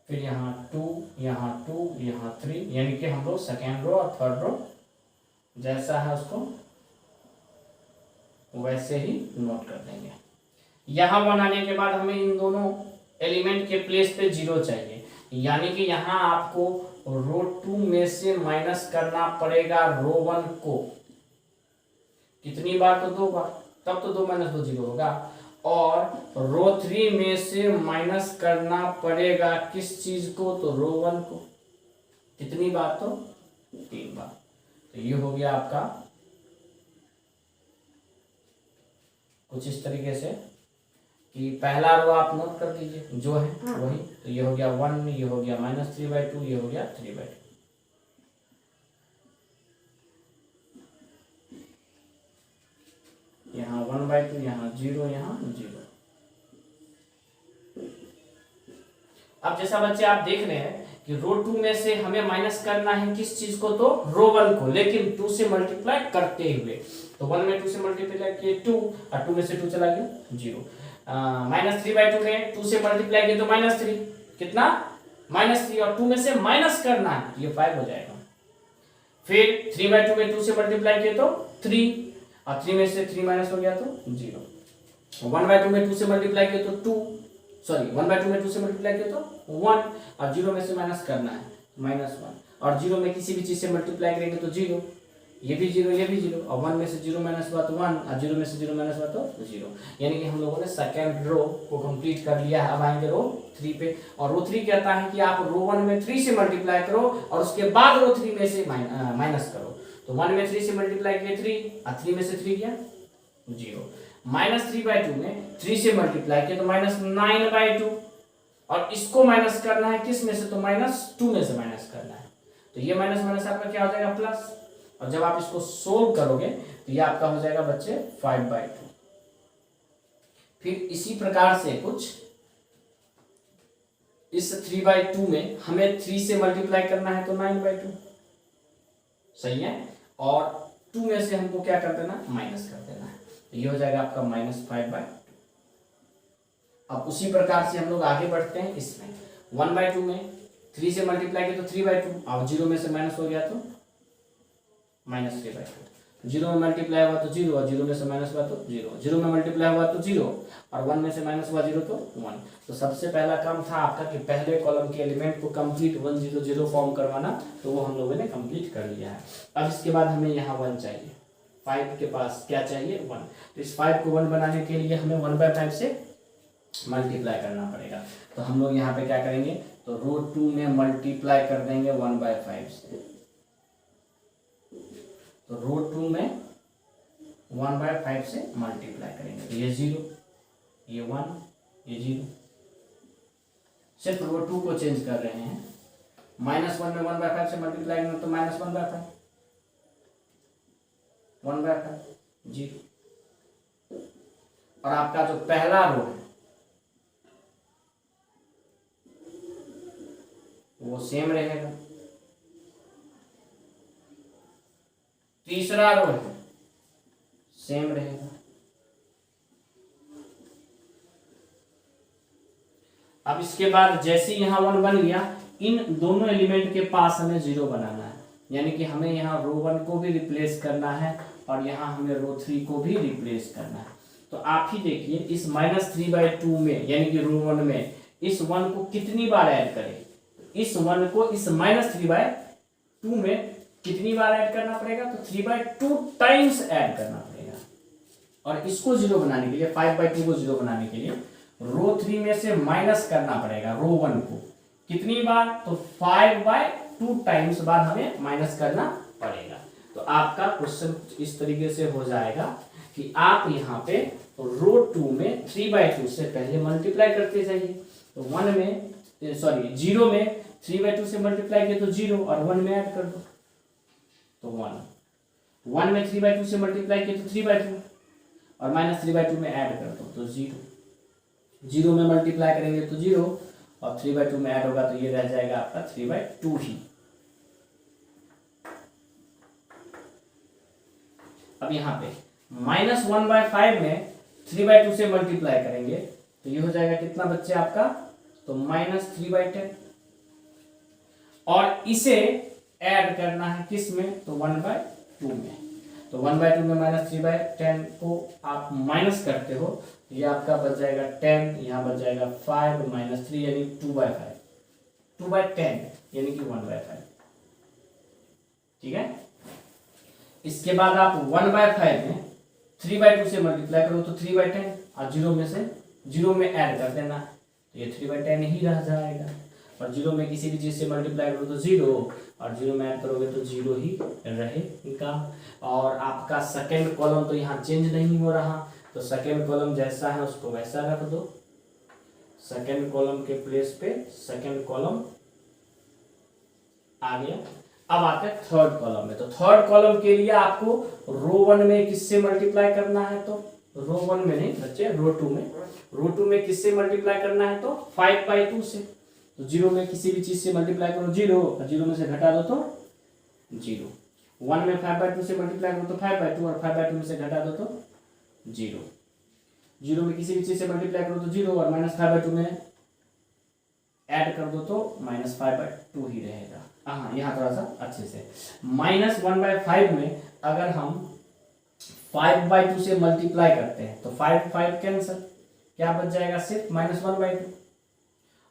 फिर यहाँ 2, यहाँ 2, यहाँ 3, यानी कि हम लोग सेकेंड रो और थर्ड रो जैसा है उसको वैसे ही नोट कर देंगे। यहाँ 1 आने के बाद हमें इन दोनों एलिमेंट के प्लेस पे 0 चाहिए, यानी कि यहाँ आपको रो 2 में से माइनस करना पड़ेगा रो 1 को। कितनी बार, तो 2 बार, तब तो 2 - 2 0 होगा। और रो 3 में से माइनस करना पड़ेगा किस चीज को, तो रो 1 को। कितनी बार, तो 3 बार। तो ये हो गया आपका कुछ इस तरीके से कि पहला रो आप नोट कर दीजिए जो है वही। तो ये हो गया 1, ये हो गया -3/2, ये हो गया 3/2। यहाँ 1/2, यहाँ 0, यहाँ 0। अब जैसा बच्चे आप देख रहे हैं कि रो 2 में से हमें माइनस करना है किस चीज को, तो रो 1 को, लेकिन 2 से मल्टीप्लाई करते हुए। तो 1 में 2 से मल्टीप्लाई किए 2, और 2 में से 2 चला गया 0। -3/2 में 2 से मल्टीप्लाई किया तो -3, कितना -3, और 2 में से माइनस करना है, ये 5 हो जाएगा। फिर 3/2 में 2 से मल्टीप्लाई किया तो 3, और 3 में से 3 माइनस हो गया तो 0। 1/2 में 2 से मल्टीप्लाई किया तो 2, सॉरी 1/2 में 2 से मल्टीप्लाई किया तो 1, और 0 में से माइनस करना है -1, और 0 में किसी भी चीज से मल्टीप्लाई करेंगे तो 0, ये भी 0, ये भी 0, और 1 में से 0 माइनस हुआ तो 1, और 0 में से 0 माइनस हुआ तो 0। यानी कि हम लोगों ने सेकंड रो को कंप्लीट कर लिया है। अब आएंगे रो 3 पे, और रो 3 कहता है कि आप रो 1 में 3 से मल्टीप्लाई करो और उसके बाद रो 3 में से माइनस करो। तो 1 में 3 से मल्टीप्लाई किया 3, और 3 में से 3 गया 0। -3/2 में 3 से मल्टीप्लाई किया तो -9/2, और इसको माइनस करना है किस में से, तो -2 में से माइनस करना है। तो ये माइनस माइनस आपका क्या हो जाएगा प्लस, और जब आप इसको सोल्व करोगे तो ये आपका हो जाएगा बच्चे 5/2। फिर इसी प्रकार से कुछ इस 3/2 में हमें 3 से मल्टीप्लाई करना है तो 9/2, सही है, और 2 में से हमको क्या कर देना, माइनस कर देना है, तो ये हो जाएगा आपका -5/2। अब उसी प्रकार से हम लोग आगे बढ़ते हैं। इसमें 1/2 में 3 से मल्टीप्लाई किया तो 3/2, और 0 में से माइनस हो गया तो -3/2। 0 में मल्टीप्लाई हुआ तो 0, और 0 में से माइनस हुआ तो 0, 0 में मल्टीप्लाई हुआ तो 0, और 1 में से माइनस हुआ 0 तो 1। तो सबसे पहला काम था आपका कि पहले कॉलम के एलिमेंट को कंप्लीट 1 0 0 फॉर्म करवाना, तो वो हम लोगों ने कंप्लीट कर लिया है। अब इसके बाद हमें यहाँ 1 चाहिए, 5 के पास क्या चाहिए 1, तो इस 5 को 1 बनाने के लिए हमें 1/5 से मल्टीप्लाई करना पड़ेगा। तो हम लोग यहाँ पे क्या करेंगे, तो रो 2 में मल्टीप्लाई कर देंगे 1/5 से, तो रो 2 में 1/5 से मल्टीप्लाई करेंगे तो ये 0, ये 1, ये 0, सिर्फ रो 2 को चेंज कर रहे हैं। -1 में 1/5 से मल्टीप्लाई करेंगे तो -1/5, 1/5 0, और आपका जो पहला रो है वो सेम रहेगा। तीसरा रो है सेम रहेगा। अब इसके बाद जैसे यहाँ 1 बन गया, इन दोनों एलिमेंट के पास हमें 0 बनाना है, यानी कि हमें यहाँ रो 1 को भी रिप्लेस करना है और यहाँ हमें रो 3 को भी रिप्लेस करना है। तो आप ही देखिए इस -3/2 में, यानी कि रो 1 में इस 1 को कितनी बार ऐड करें, इस 1 को इस -3/2 में कितनी बार ऐड करना पड़ेगा, तो 3/2 टाइम्स ऐड करना पड़ेगा। और इसको 0 बनाने के लिए, 5/2 को 0 बनाने के लिए रो 3 में से माइनस करना पड़ेगा रो 1 को, कितनी बार, तो 5/2 टाइम्स बार हमें माइनस करना पड़ेगा। तो आपका क्वेश्चन इस तरीके से हो जाएगा कि आप यहाँ पे रो 2 में 3/2 से पहले मल्टीप्लाई करते जाइए। तो 1 में, सॉरी 0 में 3/2 से मल्टीप्लाई किया तो 0, और 1 में ऐड कर दो तो 1 में 3/2 से मल्टीप्लाई किया तो 3/2, और -3/2 में ऐड कर दो तो 0, 0 में मल्टीप्लाई करेंगे तो 0, और 3/2 में ऐड होगा तो ये रह जाएगा आपका 3/2 ही। अब यहाँ पे -1/5 में 3/2 से मल्टीप्लाई करेंगे तो ये हो जाएगा कितना बच्चे आपका, तो -3/10, और इसे ऐड करना है किस में, तो 1/2 में। तो 1/2 में -3/10 को आप माइनस करते हो, ये आपका बच जाएगा 10, यहाँ बच जाएगा 5 -3 यानी 2/5, 2/10 यानी कि 1/5, ठीक है। इसके बाद आप 1/5 में 3/2 से मल्टीप्लाई करो तो 3/10, और 0 में से 0 में ऐड कर देना, तो ये 3/10 ही रह जाएगा। और 0 में किसी भी चीज से मल्टीप्लाई करो तो 0, और 0 में ऐड करोगे तो 0 ही रहेगा। और आपका सेकेंड कॉलम तो यहाँ चेंज नहीं हो रहा, तो सेकेंड कॉलम जैसा है उसको वैसा रख दो, सेकेंड कॉलम के प्लेस पे सेकेंड कॉलम आ गया। अब आते हैं थर्ड कॉलम में। तो थर्ड कॉलम के लिए आपको रो 1 में किससे मल्टीप्लाई करना है, तो रो 1 में नहीं बच्चे, रो 2 में, रो 2 में किससे मल्टीप्लाई करना है, तो 5/2 से। तो 0 में किसी भी चीज से मल्टीप्लाई करो 0, और 0 में से घटा दो तो 0। 1 में 5/2 से मल्टीप्लाई करो तो 5/2, और 5/2 में से घटा दो तो 0। जीरो में किसी भी चीज से मल्टीप्लाई करो तो जीरो, और -5/2 में ऐड कर दो तो -5/2 ही रहेगा। हाँ, यहाँ थोड़ा सा अच्छे से, -1/5 में अगर हम 5/2 से मल्टीप्लाई करते हैं तो 5 कैंसिल, क्या बच जाएगा, सिर्फ -1/2।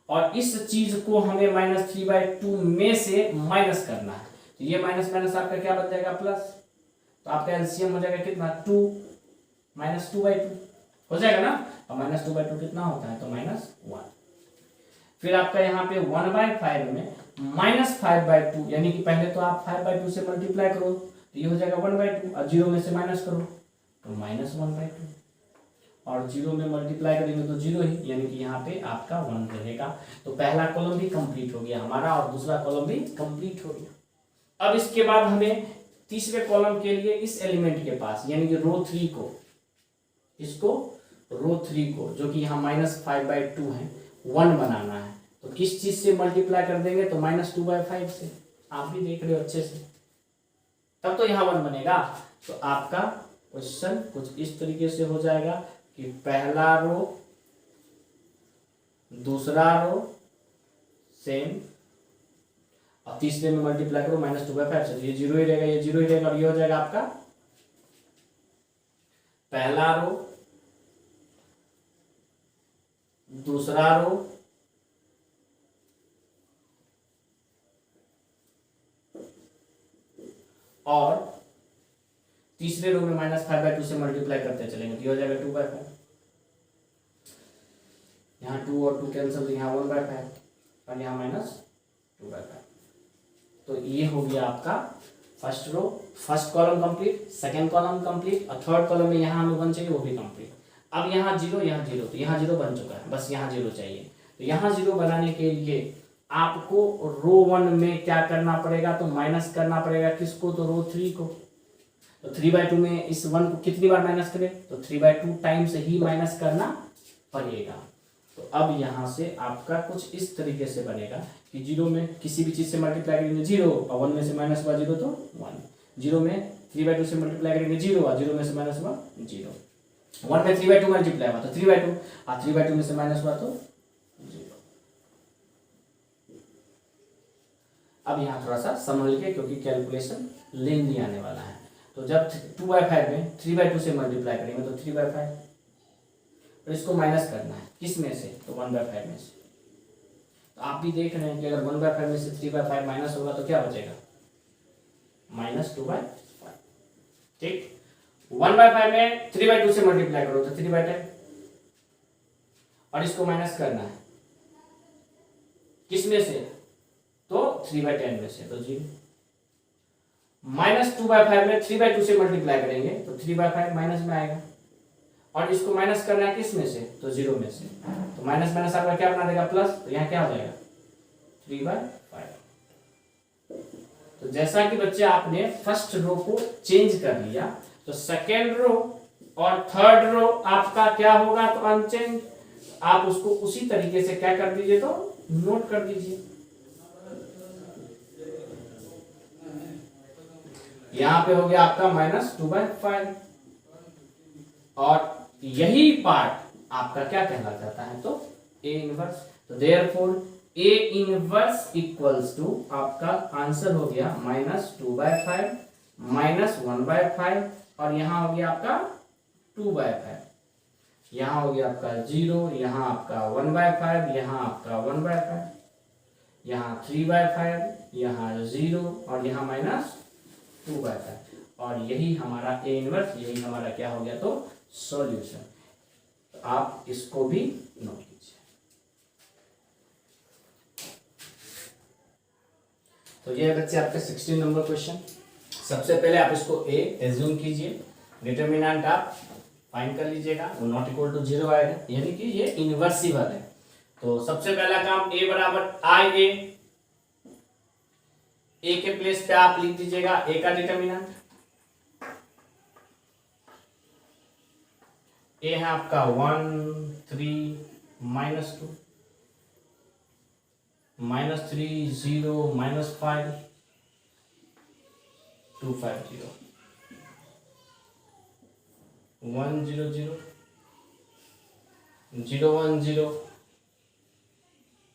और इस चीज को हमें -3/2 में से माइनस करना है, तो ये माइनस माइनस आपका क्या बच जाएगा, प्लस। तो आपका एलसीएम हो जाएगा कितना, 2 -2/2 हो जाएगा ना। और -2/2 कितना होता है, तो -1। फिर आपका यहाँ पे 1/5 में -5/2, यानी कि पहले तो आप 5/2 से मल्टीप्लाई करो तो ये हो जाएगा 1/2, और 0 में से माइनस करो तो -1/2, और 0 में मल्टीप्लाई करेंगे तो 0 ही, यानी कि यहाँ पे आपका 1 रहेगा। तो पहला कॉलम भी कंप्लीट हो गया हमारा, और दूसरा कॉलम भी कंप्लीट हो गया। अब इसके बाद हमें तीसरे कॉलम के लिए इस एलिमेंट के पास, यानी कि रो 3 को, इसको रो 3 को, जो कि यहाँ -5/2 है, 1 बनाना है। तो किस चीज से मल्टीप्लाई कर देंगे, तो -2/5 से। आप भी देख रहे हो अच्छे से, तब तो यहाँ 1 बनेगा। तो आपका क्वेश्चन कुछ इस तरीके से हो जाएगा कि पहला रो, दूसरा रो सेम, और तीसरे में मल्टीप्लाई करो -2/5 से, तो ये 0 ही रहेगा, ये 0 ही रहेगा, और ये हो जाएगा आपका पहला रो, दूसरा रो, और तीसरे रो में -5/2 से मल्टीप्लाई करते चलेंगे, तो ये हो जाएगा 2/5। यहाँ 2 और 2 कैंसिल, यहाँ 1/5, और यहाँ -2/5। तो ये हो गया आपका first row, first column complete, second column complete, और थर्ड कॉलम में यहाँ हमें 1 चाहिए, वो भी कंप्लीट। अब यहाँ 0, यहाँ 0, तो यहाँ 0 बन चुका है, बस यहाँ 0 चाहिए। तो यहाँ 0 बनाने के लिए आपको रो 1 में क्या करना पड़ेगा, तो माइनस करना पड़ेगा, किसको, तो रो 3 को। तो 3/2 में इस 1 को कितनी बार माइनस करें, तो 3/2 टाइम्स ही माइनस करना पड़ेगा। तो अब यहाँ से आपका कुछ इस तरीके से बनेगा कि 0 में किसी भी चीज से मल्टीप्लाई करेंगे 0, और 1 में से माइनस हुआ 0 तो 1। 0 में 3/2 से मल्टीप्लाई करेंगे 0, और 0 में से माइनस हुआ 0। 1 में 3/2 मल्टीप्लाई हुआ तो 3/2, और 3/2 में से माइनस हुआ तो 0। अब यहाँ थोड़ा सा संभल के, क्योंकि कैलकुलेशन लेंदी आने वाला है। तो जब 2/5 में 3/2 से मल्टीप्लाई करेंगे तो 3/5, तो इसको माइनस करना है, किस में से, तो 1/5 में से। तो आप भी देख रहे हैं कि अगर 1/5 में से 3/5 माइनस होगा तो क्या बचेगा, -2/5। ठीक, 1/5 में 3/2 से मल्टीप्लाई करो तो 3/10, और इसको माइनस करना है किस में से, तो 3/10 में से, तो 0। -2/5 में 3/2 से मल्टीप्लाई करेंगे तो 3/5 माइनस में आएगा, और इसको माइनस करना है किस में से, तो 0 में से। तो माइनस माइनस आपका क्या बना देगा, प्लस, तो यहाँ क्या हो जाएगा, 3/5। तो जैसा कि बच्चे आपने फर्स्ट रो को चेंज कर लिया, तो सेकेंड रो और थर्ड रो आपका क्या होगा, तो अनचेंज। आप उसको उसी तरीके से क्या कर दीजिए, तो नोट कर दीजिए। यहां पे हो गया आपका -2/5, और यही पार्ट आपका क्या कहला जाता है, तो A इनवर्स। तो therefore A inverse equals to, आपका आंसर हो गया -2/5 -1/5, और यहां हो गया आपका 2/5, यहां हो गया आपका 0, यहां आपका 1/5, यहां आपका 1/5, यहां 3/5, यहां 0, और यहां -2/5, और यही हमारा A इनवर्स, यही हमारा क्या हो गया, तो सॉल्यूशन। तो आप इसको भी नोट कीजिए। तो ये बच्चे आपका 16 नंबर क्वेश्चन। सबसे पहले आप इसको A एज्यूम कीजिए, डिटरमिनेंट आप फाइंड कर लीजिएगा, वो नॉट इक्वल टू 0 आएगा, यानी कि ये इनवर्सिबल है। तो सबसे पहला काम A बराबर IA, A के प्लेस पे आप लिख दीजिएगा A का डिटरमिनेंट। A है आपका 1 3 -2 -3 0 -5 2 5 0 1 0 0 0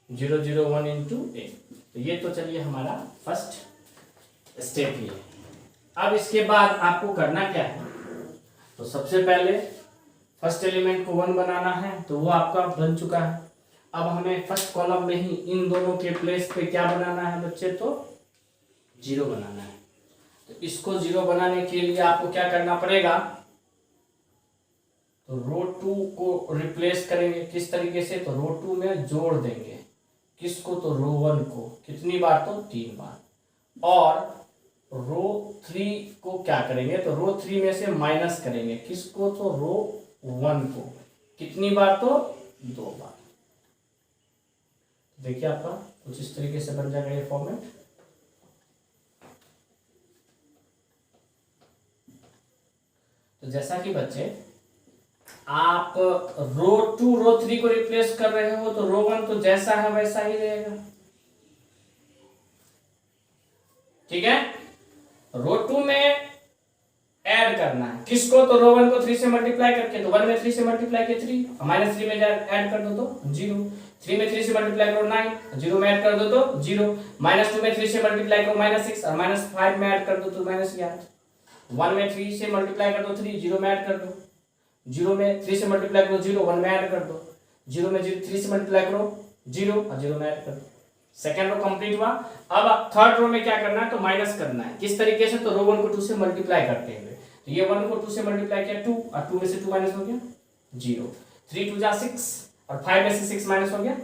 0 0 1 इंटू ए। तो ये तो चलिए हमारा फर्स्ट स्टेप ही है। अब इसके बाद आपको करना क्या है, तो सबसे पहले फर्स्ट एलिमेंट को 1 बनाना है, तो वो आपका बन चुका है। अब हमें फर्स्ट कॉलम में ही इन दोनों के प्लेस पे क्या बनाना है बच्चे, तो 0 बनाना है। तो इसको 0 बनाने के लिए आपको क्या करना पड़ेगा, तो रो 2 को रिप्लेस करेंगे किस तरीके से, तो रो 2 में जोड़ देंगे किसको, तो रो 1 को। कितनी बार, तो 3 बार। और रो 3 को क्या करेंगे, तो रो 3 में से माइनस करेंगे किसको, तो रो 1 को। कितनी बार, तो 2 बार। देखिए आपका कुछ इस तरीके से बन जाएगा ये फॉर्मेट। तो जैसा कि बच्चे आप रो 2 रो 3 को रिप्लेस कर रहे हो, तो रो 1 तो जैसा है वैसा ही रहेगा, ठीक है। रो 2 में ऐड करना है किसको, तो रो 1 को 3 से मल्टीप्लाई करके, तो 1 में 3 से मल्टीप्लाई के 3, -3 में ऐड कर दो तो 0, 3 में 3 से मल्टीप्लाई करो 9, 0 में ऐड कर दो तो 0, -2 में 3 से मल्टीप्लाई करो -6, और -5 में ऐड कर दो तो -11, 1 में 3 से मल्टीप्लाई कर दो 3, 0 में ऐड कर दो, 0 में 3 से मल्टीप्लाई करो 0, 1 में ऐड कर दो, 0 में 3 से मल्टीप्लाई करो 0 और 0 में ऐड कर दो। सेकेंड रो कंप्लीट हुआ। अब थर्ड रो में क्या करना है, तो माइनस करना है किस तरीके से, तो रो 1 को 2 से मल्टीप्लाई करते हुए। तो ये 1 को 2 से मल्टीप्लाई किया 2, और 2 में से 2 माइनस हो गया 0, 3 2 जा 6, और 5 में से 6 माइनस हो गया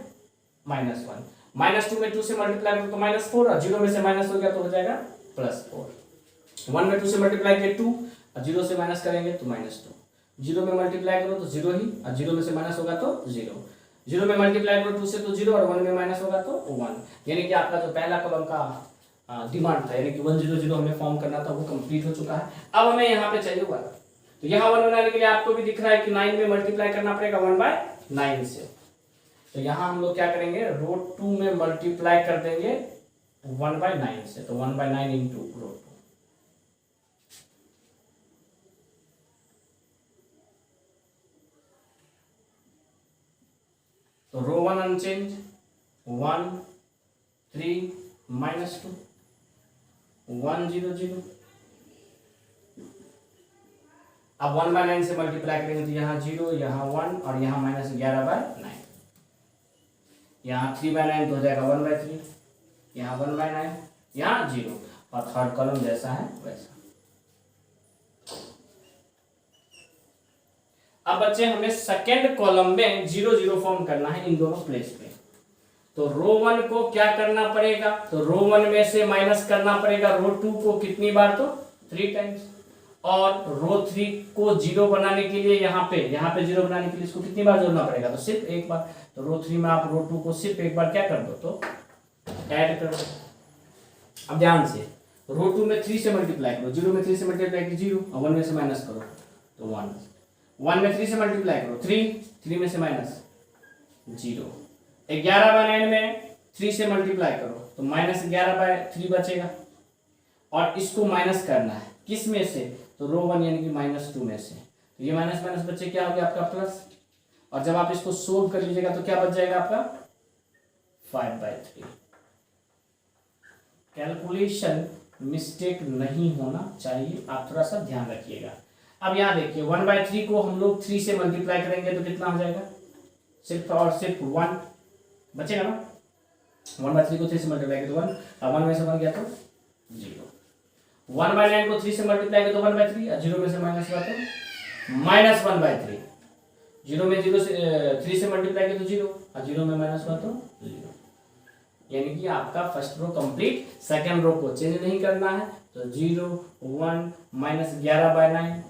-1, -2 में 2 से मल्टीप्लाई करो तो -4, और 0 में से माइनस हो गया तो हो जाएगा +4। 1 में 2 से मल्टीप्लाई किया 2, और 0 से माइनस करेंगे तो -2, 0 में मल्टीप्लाई करो तो 0 ही, और 0 में से माइनस होगा तो 0, 0 में मल्टीप्लाई करो 2 से तो 0, और 1 में माइनस होगा तो 1। यानी कि आपका जो पहला कॉलम का डिमांड था, यानी कि 1 0 0 हमें फॉर्म करना था, वो कंप्लीट हो चुका है। अब हमें यहाँ पे चाहिए 1। तो यहाँ 1 बनाने के लिए आपको भी दिख रहा है कि 9 में मल्टीप्लाई करना पड़ेगा 1/9 से। तो यहाँ हम लोग क्या करेंगे, रो 2 में मल्टीप्लाई कर देंगे 1/9 से, तो 1/9 इंटू रो 2। तो रो 1 अनचेंज 1 3 -2 1 0 0। अब 1/9 से मल्टीप्लाई करेंगे तो यहाँ 0, यहाँ 1, और यहाँ -11/9, यहाँ 3/9 तो हो जाएगा 1/3, यहाँ 1/9, यहाँ 0, और थर्ड कॉलम जैसा है वैसा। अब बच्चे हमें सेकेंड कॉलम में 0 0 फॉर्म करना है इन दोनों प्लेस पे। तो रो 1 को क्या करना पड़ेगा, तो रो 1 में से माइनस करना पड़ेगा रो 2 को कितनी बार, तो 3 टाइम्स, और रो 3 को 0 बनाने के लिए यहाँ पे 0 बनाने के लिए इसको कितनी बार जोड़ना पड़ेगा, तो सिर्फ एक बार। तो रो 3 में आप रो 2 को सिर्फ एक बार क्या कर दो, तो ऐड कर दो। अब ध्यान से रो 2 में 3 से मल्टीप्लाई करो, 0 में 3 से मल्टीप्लाई की 0, और 1 में से माइनस करो तो 1, 1 में 3 से मल्टीप्लाई करो 3 में से माइनस 0, 11/9 में 3 से मल्टीप्लाई करो तो -11/3 बचेगा, और इसको माइनस करना है किस में से, तो रो 1 यानी कि -2 में से। तो ये माइनस माइनस बच्चे क्या हो गया आपका प्लस, और जब आप इसको सोल्व कर लीजिएगा तो क्या बच जाएगा आपका 5/3। कैलकुलेशन मिस्टेक नहीं होना चाहिए, आप थोड़ा सा ध्यान रखिएगा। अब यहाँ देखिए 1/3 को हम लोग 3 से मल्टीप्लाई करेंगे तो कितना हो जाएगा, सिर्फ और सिर्फ 1 बचेगा ना। 1/3 को 3 से मल्टीप्लाई किया तो 1, अब 1 में से 1 गया तो 0, 1/9 को 3 से मल्टीप्लाई किया तो 1/3, और 0 में से माइनस हुआ तो -1/3, 0 में 0 से 3 से मल्टीप्लाई किया तो 0, और 0 में माइनस हुआ तो 0। यानी कि आपका first row complete, second row को चेंज नहीं करना है, तो 0 1 -11/9,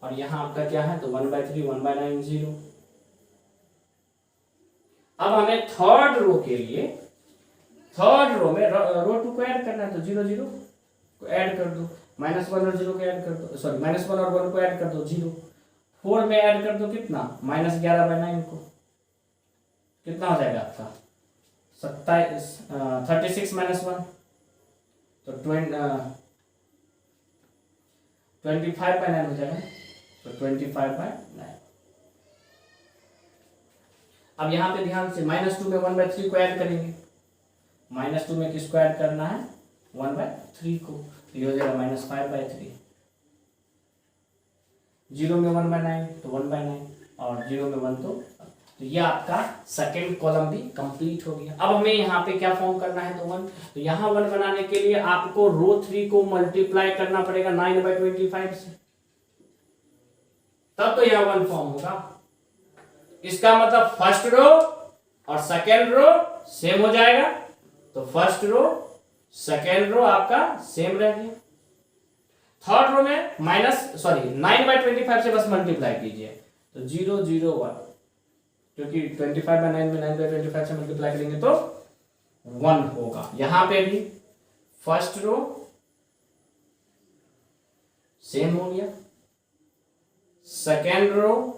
और यहाँ आपका क्या है, तो 1/3 1/9 0। अब हमें थर्ड रो के लिए, थर्ड रो में रो 2 को ऐड करना है, तो 0 0 को ऐड कर दो, -1 और 0 को ऐड कर दो, सॉरी -1 और 1 को ऐड कर दो 0, 4 में ऐड कर दो कितना, -11/9 को, कितना हो जाएगा आपका 36 -1, तो 25/9 हो जाएगा, तो 25/9। अब यहाँ पे ध्यान से -2 में 1/3 को ऐड करेंगे। -2 में किसको ऐड करना है? 1/3 को। तो ये हो जाएगा -5/3। 0 में 1/9 तो 1/9 और 0 में 1 तो ये आपका सेकेंड कॉलम भी कंप्लीट हो गया। अब हमें यहाँ पे क्या फॉर्म करना है? तो 1। तो यहाँ 1 बनाने के लिए आपको रो 3 को मल्टीप्लाई करना पड़ेगा 9/25 से, तब तो यहाँ 1 फॉर्म होगा। इसका मतलब फर्स्ट रो और सेकेंड रो सेम हो जाएगा। तो फर्स्ट रो सेकेंड रो आपका सेम रह गया। थर्ड रो में 9/25 से बस मल्टीप्लाई कीजिए। तो 0 0 1, क्योंकि 25/9 में 9/25 से मल्टीप्लाई करेंगे तो 1 होगा। यहां पे भी फर्स्ट रो सेम हो गया, सेकेंड रो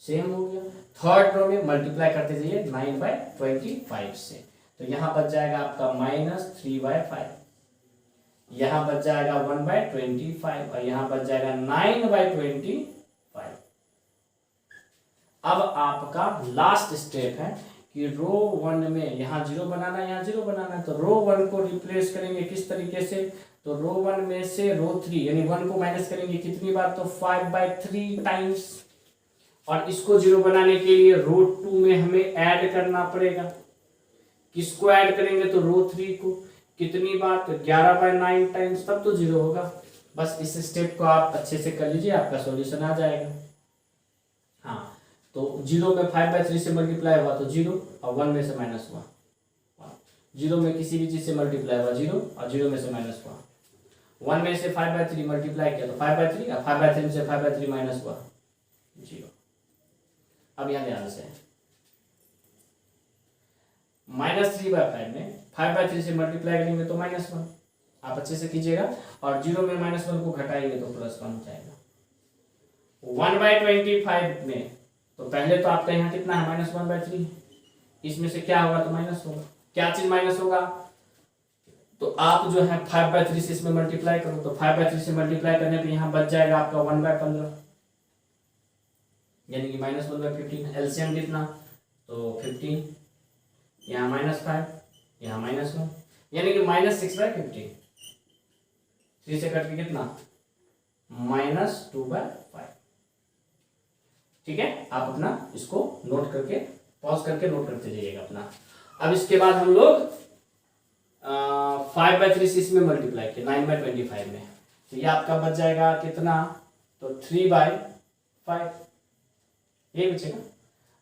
सेम हो गया, थर्ड रो में मल्टीप्लाई करते जाइए 9/25 से। तो यहां बच जाएगा आपका -3/5, यहां बच जाएगा 1/25 और यहां बच जाएगा 9/25। अब आपका लास्ट स्टेप है कि रो 1 में यहाँ 0 बनाना है, यहाँ 0 बनाना है। तो रो 1 को रिप्लेस करेंगे किस तरीके से? तो रो 1 में से रो 3 यानी 1 को माइनस करेंगे कितनी बार? तो 5/3 टाइम्स। और इसको 0 बनाने के लिए रो 2 में हमें ऐड करना पड़ेगा। किसको ऐड करेंगे? तो रो 3 को। कितनी बार? तो 11/9 टाइम्स, तब तो 0 होगा। बस इस स्टेप को आप अच्छे से कर लीजिए, आपका सॉल्यूशन आ जाएगा। हाँ, तो 0 में 5/3 से मल्टीप्लाई हुआ तो 0 और 1 में से माइनस हुआ। 0 में किसी भी चीज से मल्टीप्लाई हुआ 0 और 0 में से माइनस हुआ। 1 में से 5/3 मल्टीप्लाई किया तो 5/3 और 5/3 से 5/3 माइनस हुआ 0। अब यहाँ ध्यान से -3/5 में 5/3 से मल्टीप्लाई करेंगे तो -1। आप अच्छे से कीजिएगा। और 0 में -1 को घटाएंगे तो +1 हो जाएगा। 1/25 में तो पहले तो आपका यहाँ कितना है? -1/3। इसमें से क्या होगा? तो माइनस होगा। क्या चीज माइनस होगा? तो आप जो है 5/3 से इसमें मल्टीप्लाई करो। तो 5/3 से मल्टीप्लाई करने पे यहाँ बच जाएगा आपका 1/15, यानी कि -1/15। एलसीएम कितना? तो 15, यहाँ -5, यहाँ -1, यानी कि -6/15। 3 से कट के कितना? -2/5। ठीक है, आप अपना इसको नोट करके पॉज करके नोट करते जाइएगा अपना। अब इसके बाद हम लोग 5/3 से इसमें मल्टीप्लाई किया 9/25 में, तो ये आपका बच जाएगा कितना? तो 3/5 ये बचेगा।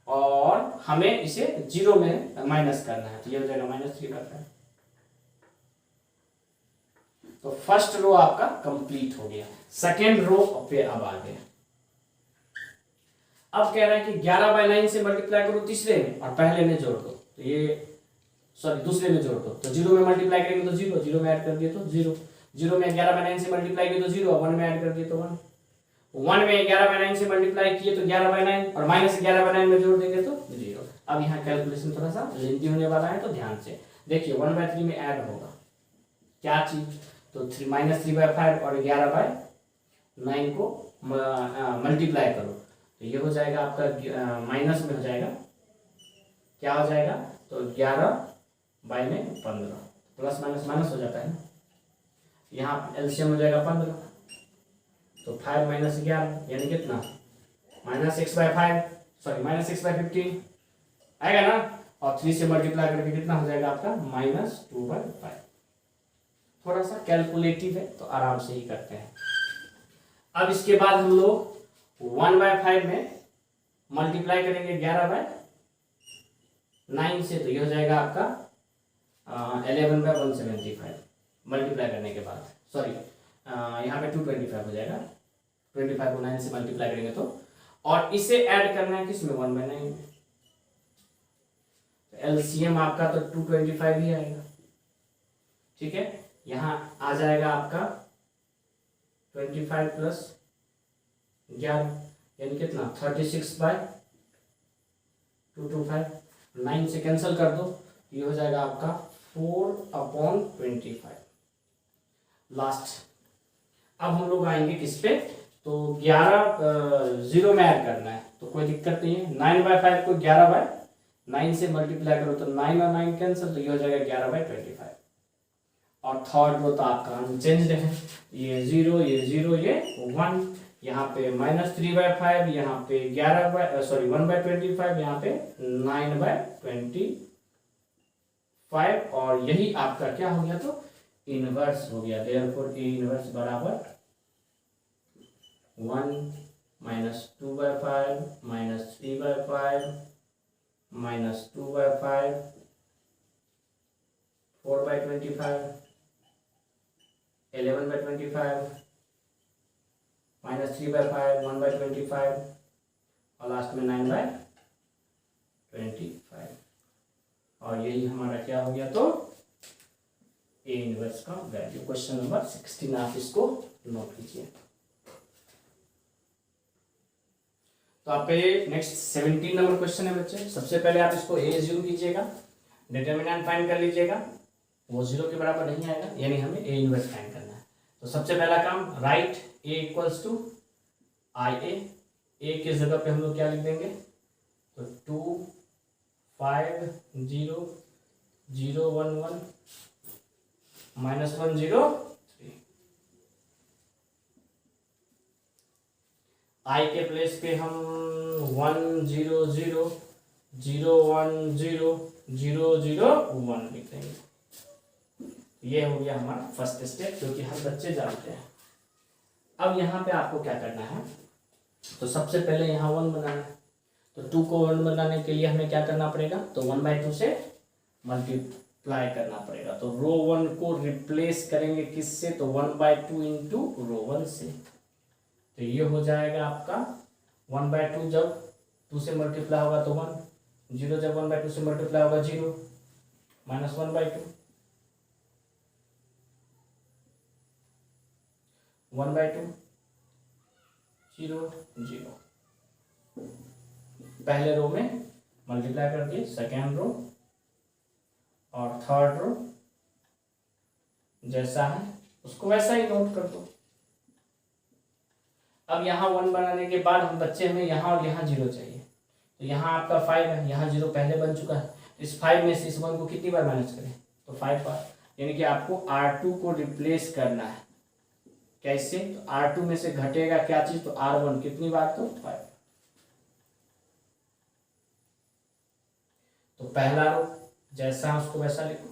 और हमें इसे 0 में माइनस करना है, तो ये हो जाएगा -3/5। तो फर्स्ट रो आपका कंप्लीट हो गया। सेकेंड रो पे अब आ गया। अब कह रहा है कि 11/9 से मल्टीप्लाई करो तीसरे में और पहले में जोड़ दो। तो ये दूसरे में जोड़ दो। तो 0 में मल्टीप्लाई करेंगे तो 0, 0 में ऐड कर दिए तो 0, 0 में 11/9 से मल्टीप्लाई किए तो 0, 1 में ऐड कर दिए तो 1, 1 में 11/9 से मल्टीप्लाई किए तो 11/9 और -11/9 में जोड़ देंगे तो 0। अब यहाँ कैलकुलेशन थोड़ा सा लेंथी होने वाला है, तो ध्यान से देखिए। 1/3 में ऐड होगा क्या चीज? तो -3/5 और 11/9 को मल्टीप्लाई करो तो ये हो जाएगा आपका माइनस में हो जाएगा। क्या हो जाएगा? तो 11/15, प्लस माइनस माइनस हो जाता है ना। यहाँ एलसीएम हो जाएगा 15, तो 5 - 11 यानी कितना? -6/5, सॉरी -6/15 आएगा ना। और 3 से मल्टीप्लाई करके कितना हो जाएगा आपका? -2/5। थोड़ा सा कैलकुलेटिव है तो आराम से ही करते हैं। अब इसके बाद हम लोग 1/5 में मल्टीप्लाई करेंगे 11/9 से, तो ये हो जाएगा आपका 11/175 मल्टीप्लाई करने के बाद। सॉरी, यहाँ पे 225 हो जाएगा। 25 को 9 से मल्टीप्लाई करेंगे तो, और इसे ऐड करना है किसमें? 1/9 में। एलसीएम आपका तो 225 ही आएगा। ठीक है, यहाँ आ जाएगा आपका 25 + 11 यानी कितना? 36/225। 9 से कैंसिल कर दो, ये हो जाएगा आपका 4/25 लास्ट। अब हम लोग आएंगे किस पे? तो 11 0 में ऐड करना है, तो कोई दिक्कत नहीं है। 9/5 को 11/9 से मल्टीप्लाई करो तो 9 और 9 कैंसिल, तो ये हो जाएगा 11/25। और थर्ड रो तो आपका अनचेंज्ड है, ये 0 ये 1, यहाँ पे -3/5, यहाँ पे 1/25, यहाँ पे 9/25, और यही आपका क्या हो गया, तो इनवर्स हो गया। देयरफॉर ए इनवर्स बराबर 1 -2/5 -3/5 -2/5 4/25 11/25 -3/5 1/25 और लास्ट में 9/25, और यही हमारा क्या हो गया, तो ए इनवर्स का वैल्यू। क्वेश्चन नंबर 16 आप इसको नोट कीजिए। तो आपका ये नेक्स्ट 17 नंबर क्वेश्चन है बच्चे। सबसे पहले आप इसको ए 0 कीजिएगा, डिटर्मिनेंट फाइंड कर लीजिएगा, वो 0 के बराबर नहीं आएगा, यानी हमें ए इनवर्स फाइंड करना है। तो सबसे पहला काम, राइट ए इक्वल्स टू आई ए के जगह पे हम लोग क्या लिख देंगे, तो 2 5 0 0 1 1 -1 0 3। आई के प्लेस पे हम 1 0 0 0 1 0 0 0 1 लिख देंगे। ये हो गया हमारा फर्स्ट स्टेप, जो कि हर बच्चे जानते हैं। अब यहाँ पे आपको क्या करना है, तो सबसे पहले यहाँ 1 बनाना है। तो 2 को 1 बनाने के लिए हमें क्या करना पड़ेगा, तो 1/2 से मल्टीप्लाई करना पड़ेगा। तो रो 1 को रिप्लेस करेंगे किससे, तो 1/2 इंटू रो 1 से। तो ये हो जाएगा आपका 1/2, जब 2 से मल्टीप्लाई होगा तो 1, 0 जब 1/2 से मल्टीप्लाई होगा 0, -1/2 1/2 0 0। पहले रो में मल्टीप्लाई कर दिए, सेकेंड रो और थर्ड रो जैसा है उसको वैसा ही नोट कर दो। अब यहाँ 1 बनाने के बाद हम बच्चे हमें यहाँ और यहाँ 0 चाहिए। तो यहाँ आपका 5 है, यहाँ 0 पहले बन चुका है। इस 5 में से इस 1 को कितनी बार माइनस करें, तो 5 बार, यानी कि आपको R2 को रिप्लेस करना है। कैसे, तो R2 में से घटेगा क्या चीज, तो R1 कितनी बार, तो 5। तो पहला रो जैसा उसको वैसा लिखो।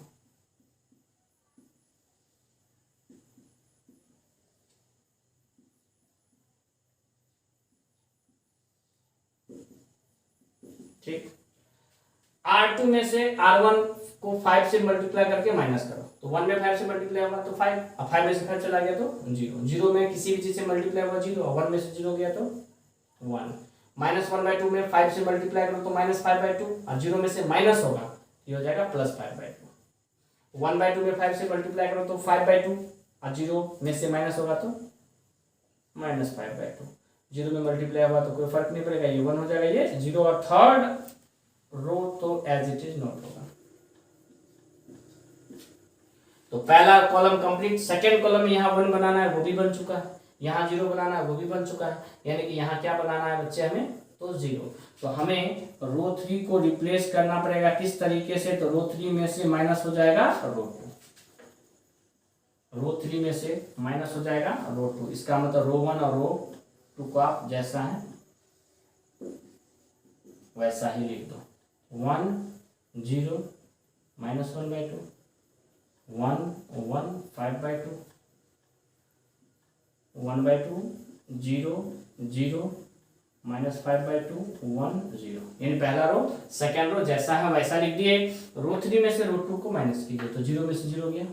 ठीक, R2 में से R1 को 5 से मल्टीप्लाई करके माइनस करो, तो 1 में 5 से मल्टीप्लाई होगा तो 5, अब 5 में से 5 चला गया तो 0, 0 में किसी भी चीज से मल्टीप्लाई हुआ 0, और 1 में से 0 गया तो 1, -1/2 में 5 से मल्टीप्लाई करो तो -5/2, और 0 में से माइनस होगा ये हो जाएगा +5/2। 1/2 में 5 से मल्टीप्लाई करो तो 5/2, और 0 में से माइनस होगा तो -5/2। 0 में मल्टीप्लाई होगा तो कोई फर्क नहीं पड़ेगा, ये 1 हो जाएगा, ये 0, और थर्ड रो तो एज इट इज नोट होगा। तो पहला कॉलम कंप्लीट, सेकेंड कॉलम में यहाँ 1 बनाना है, वो भी बन चुका है, यहाँ 0 बनाना है, वो भी बन चुका है, यानी कि यहाँ क्या बनाना है बच्चे हमें, तो 0। तो हमें रो 3 को रिप्लेस करना पड़ेगा किस तरीके से, तो रो 3 में से माइनस हो जाएगा रो 2, रो 3 में से माइनस हो जाएगा रो 2। इसका मतलब रो 1 और रो 2 को आप जैसा है वैसा ही लिख दो। 1 0 -1/2, 1 1 5/2, 1/2 0 0 -5/2 1 0, यानी पहला रो सेकेंड रो जैसा है वैसा लिख दिए। रो 3 में से रो 2 को माइनस कीजिए, तो 0 में से 0 गया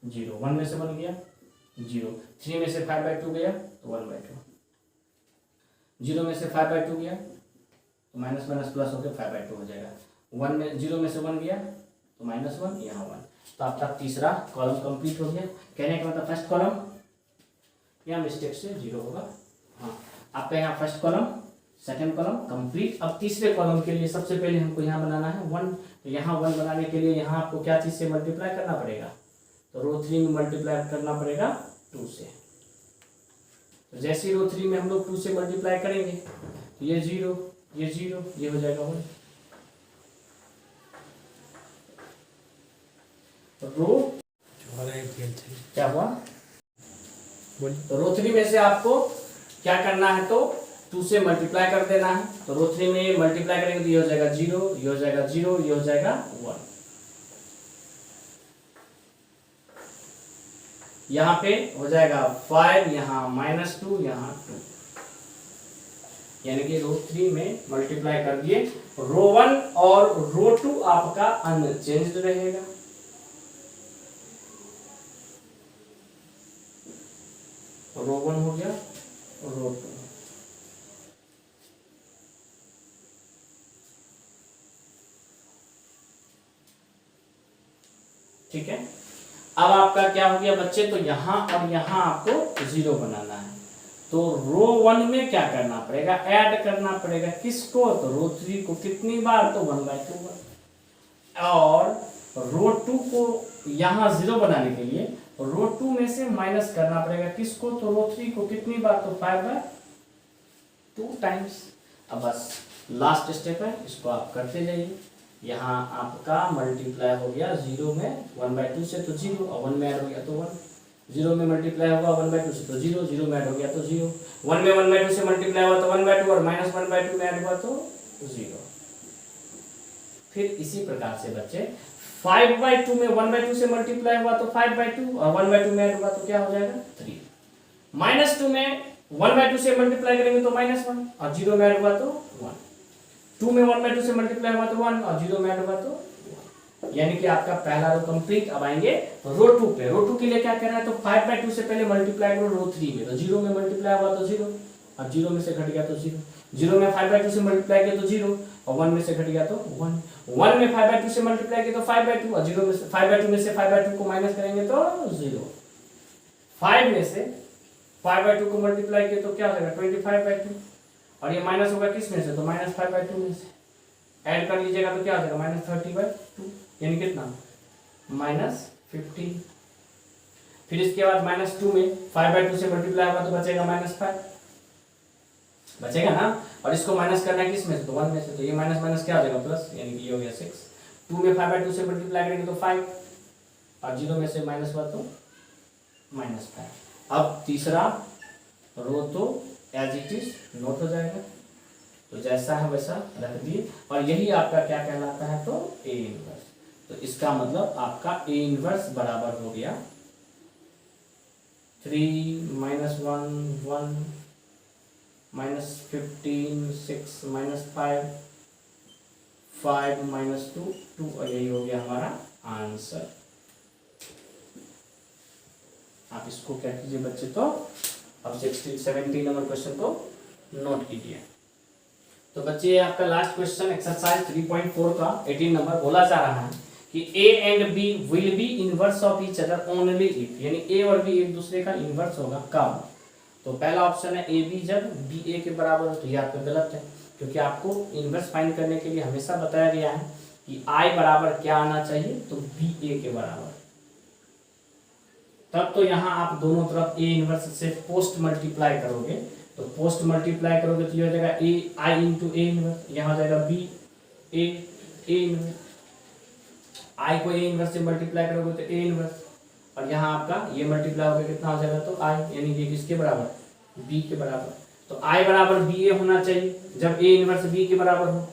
0, 1 में से 1 गया 0, 3 में से 5/2 गया तो 1/2, 0 में से 5/2 गया तो माइनस माइनस प्लस होकर 5/2 हो जाएगा। 1 में 0 में से 1 गया तो -1, यहाँ 1। तो आपका तीसरा कॉलम कंप्लीट हो गया। कहने का मतलब फर्स्ट कॉलम यहाँ मिस्टेक से 0 होगा, हाँ आपका यहाँ first column second column complete. अब तीसरे कॉलम के लिए सबसे पहले हमको यहाँ बनाना है 1। तो यहाँ 1 बनाने के लिए यहाँ आपको क्या चीज़ से मल्टीप्लाई करना पड़ेगा, तो रो 3 में मल्टीप्लाई करना पड़ेगा 2 से। तो जैसे ही रो 3 में हम लोग 2 से मल्टीप्लाई करेंगे तो ये 0 ये 0, ये हो जाएगा 1। रो क्या हुआ बोलिए। तो रो 3 में से आपको क्या करना है, तो 2 से मल्टीप्लाई कर देना है। तो रो 3 में मल्टीप्लाई करेंगे तो ये हो जाएगा 0, ये हो जाएगा 0, ये हो जाएगा 1। यहाँ पे हो जाएगा 5, यहाँ -2, यहाँ 2, यानी कि रो 3 में मल्टीप्लाई कर दिए। रो 1 और रो 2 आपका अनचेंज्ड रहेगा। रो 1 हो गया, रो 2। ठीक है, अब आपका क्या हो गया बच्चे, तो यहाँ और यहाँ आपको 0 बनाना है। तो रो 1 में क्या करना पड़ेगा, ऐड करना पड़ेगा किसको, तो रो 3 को कितनी बार, तो 1/2 बार। और रो 2 को यहाँ 0 बनाने के लिए रो 2 में से माइनस करना पड़ेगा किसको, तो रो 3 को कितनी बार, तो 5/2 टाइम्स। अब बस लास्ट स्टेप है, इसको आप करते जाइए। यहाँ आपका मल्टीप्लाई हो गया 0 में 1/2 से, तो 0, और 1 में ऐड हो गया तो 1। 0 में मल्टीप्लाई होगा 1/2 से तो 0, 0 में ऐड हो गया तो 0। 1 में 1/2 से मल्टीप्लाई हुआ तो 1/2, और -1/2 में ऐड हुआ तो 0। फिर इसी प्रकार से बच्चे 5/2 में 1/2 से मल्टीप्लाई हुआ तो 5/2, और 1/2 में ऐड हुआ तो क्या हो जाएगा 3। -2 में 1/2 से मल्टीप्लाई करेंगे तो -1, और 0 में ऐड हुआ तो 1। 2 में 1/2 से मल्टीप्लाई हुआ तो 1, और 0 में ऐड हुआ तो 1। यानी कि आपका पहला रो कंप्लीट। अब आएंगे रो 2 पे। रो 2 के लिए क्या करना है, तो 5/2 से पहले मल्टीप्लाई करो रो 3 में, तो 0 में मल्टीप्लाई हुआ तो 0, और 0 में से घट गया तो 0। 0 में 5/2 से मल्टीप्लाई किया तो 0, और 1 में से घट गया तो 1। 1 में 5/2 से मल्टीप्लाई किया तो 5/2, और 0 में से 5/2 में से 5/2 को माइनस करेंगे तो 0। 5 में से 5/2 को मल्टीप्लाई किया तो क्या हो जाएगा 25/2, और ये माइनस होगा किस में से, तो -5/2 में से। ऐड कर लीजिएगा तो क्या हो जाएगा -30/2, यानी कितना -15। फिर इसके बाद -2 में 5/2 से मल्टीप्लाई होगा तो बचेगा -5, बचेगा ना। और इसको माइनस करना है किस में से, तो 1 में से। तो ये माइनस माइनस क्या हो जाएगा प्लस, यानी कि ये हो गया 6। 2 में 5/2 से मल्टीप्लाई करेंगे तो 5, और 0 में से माइनस हुआ तो -5। अब तीसरा रो तो एज इट इज नोट हो जाएगा, तो जैसा है वैसा रख दिए। और यही आपका क्या कहलाता है, तो ए इनवर्स। तो इसका मतलब आपका ए इनवर्स बराबर हो गया 3 - 1 1 -15 6 -5 5 -2 2, और यही हो गया हमारा आंसर। आप इसको क्या कीजिए बच्चे, तो अब 17 नंबर क्वेश्चन को नोट कीजिए। तो बच्चे आपका लास्ट क्वेश्चन एक्सरसाइज 3.4 का 18 नंबर बोला जा रहा है कि A and B will be inverse of each other only if, यानी ए और बी एक दूसरे का इनवर्स होगा कब। तो पहला ऑप्शन है ए बी जब बी ए के बराबर हो, तो ये आपका गलत है, क्योंकि आपको इनवर्स फाइंड करने के लिए हमेशा बताया गया है कि आई बराबर क्या आना चाहिए, तो बी ए के बराबर। तब तो यहाँ आप दोनों तरफ ए इनवर्स से पोस्ट मल्टीप्लाई करोगे, तो पोस्ट मल्टीप्लाई करोगे तो ये हो जाएगा ए आई इंटू ए इनवर्स, यहाँ हो जाएगा बी ए इनवर्स। आई को ए इनवर्स से मल्टीप्लाई करोगे तो ए इनवर्स, और यहाँ आपका ये मल्टीप्लाई होकर कितना हो जाएगा, तो आई, यानी कि किसके बराबर, बी के बराबर। तो आई बराबर बी ए होना चाहिए जब ए इनवर्स बी के बराबर हो,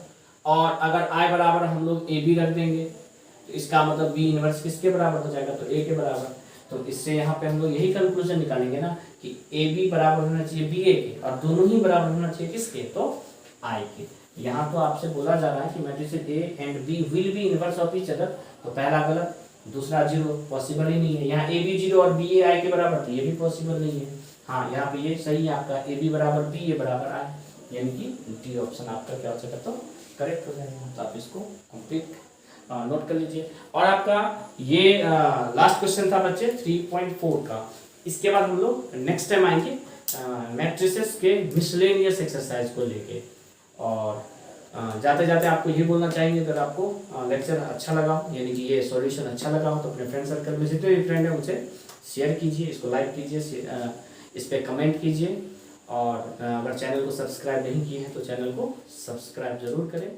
और अगर आई बराबर हम लोग ए बी रख देंगे तो इसका मतलब बी इनवर्स किसके बराबर हो जाएगा, तो ए के बराबर। तो इससे यहाँ पे हम लोग यही कंक्लूजन निकालेंगे ना कि ए बी बराबर होना चाहिए बी ए के, और दोनों ही बराबर होना चाहिए किसके, तो आई के। यहाँ तो आपसे बोला जा रहा है कि matrices A and B will be inverse of each other, तो पहला गलत, दूसरा 0, पॉसिबल ही नहीं है। यहाँ ए बी 0 और बी ए आई के बराबर, तो ये भी पॉसिबल नहीं है। हाँ, यहाँ पे ये सही है आपका, ए बी बराबर बी ए बराबर आई, यानी कि डी ऑप्शन आपका क्या हो सकता, तो करेक्ट हो जाएगा। तो आप इसको कंप्लीट नोट कर लीजिए। और आपका ये लास्ट क्वेश्चन था बच्चे 3.4 का। इसके बाद हम लोग नेक्स्ट टाइम आएंगे मैट्रिसेस के मिसलेनियस एक्सरसाइज को लेके। और जाते जाते आपको ये बोलना चाहेंगे, अगर आपको लेक्चर अच्छा लगा, यानी कि ये सॉल्यूशन अच्छा लगा हो, तो अपने फ्रेंड सर्कल में जितने भी फ्रेंड है उनसे शेयर कीजिए, इसको लाइक कीजिए, इस पर कमेंट कीजिए, और अगर चैनल को सब्सक्राइब नहीं किए हैं तो चैनल को सब्सक्राइब जरूर करें।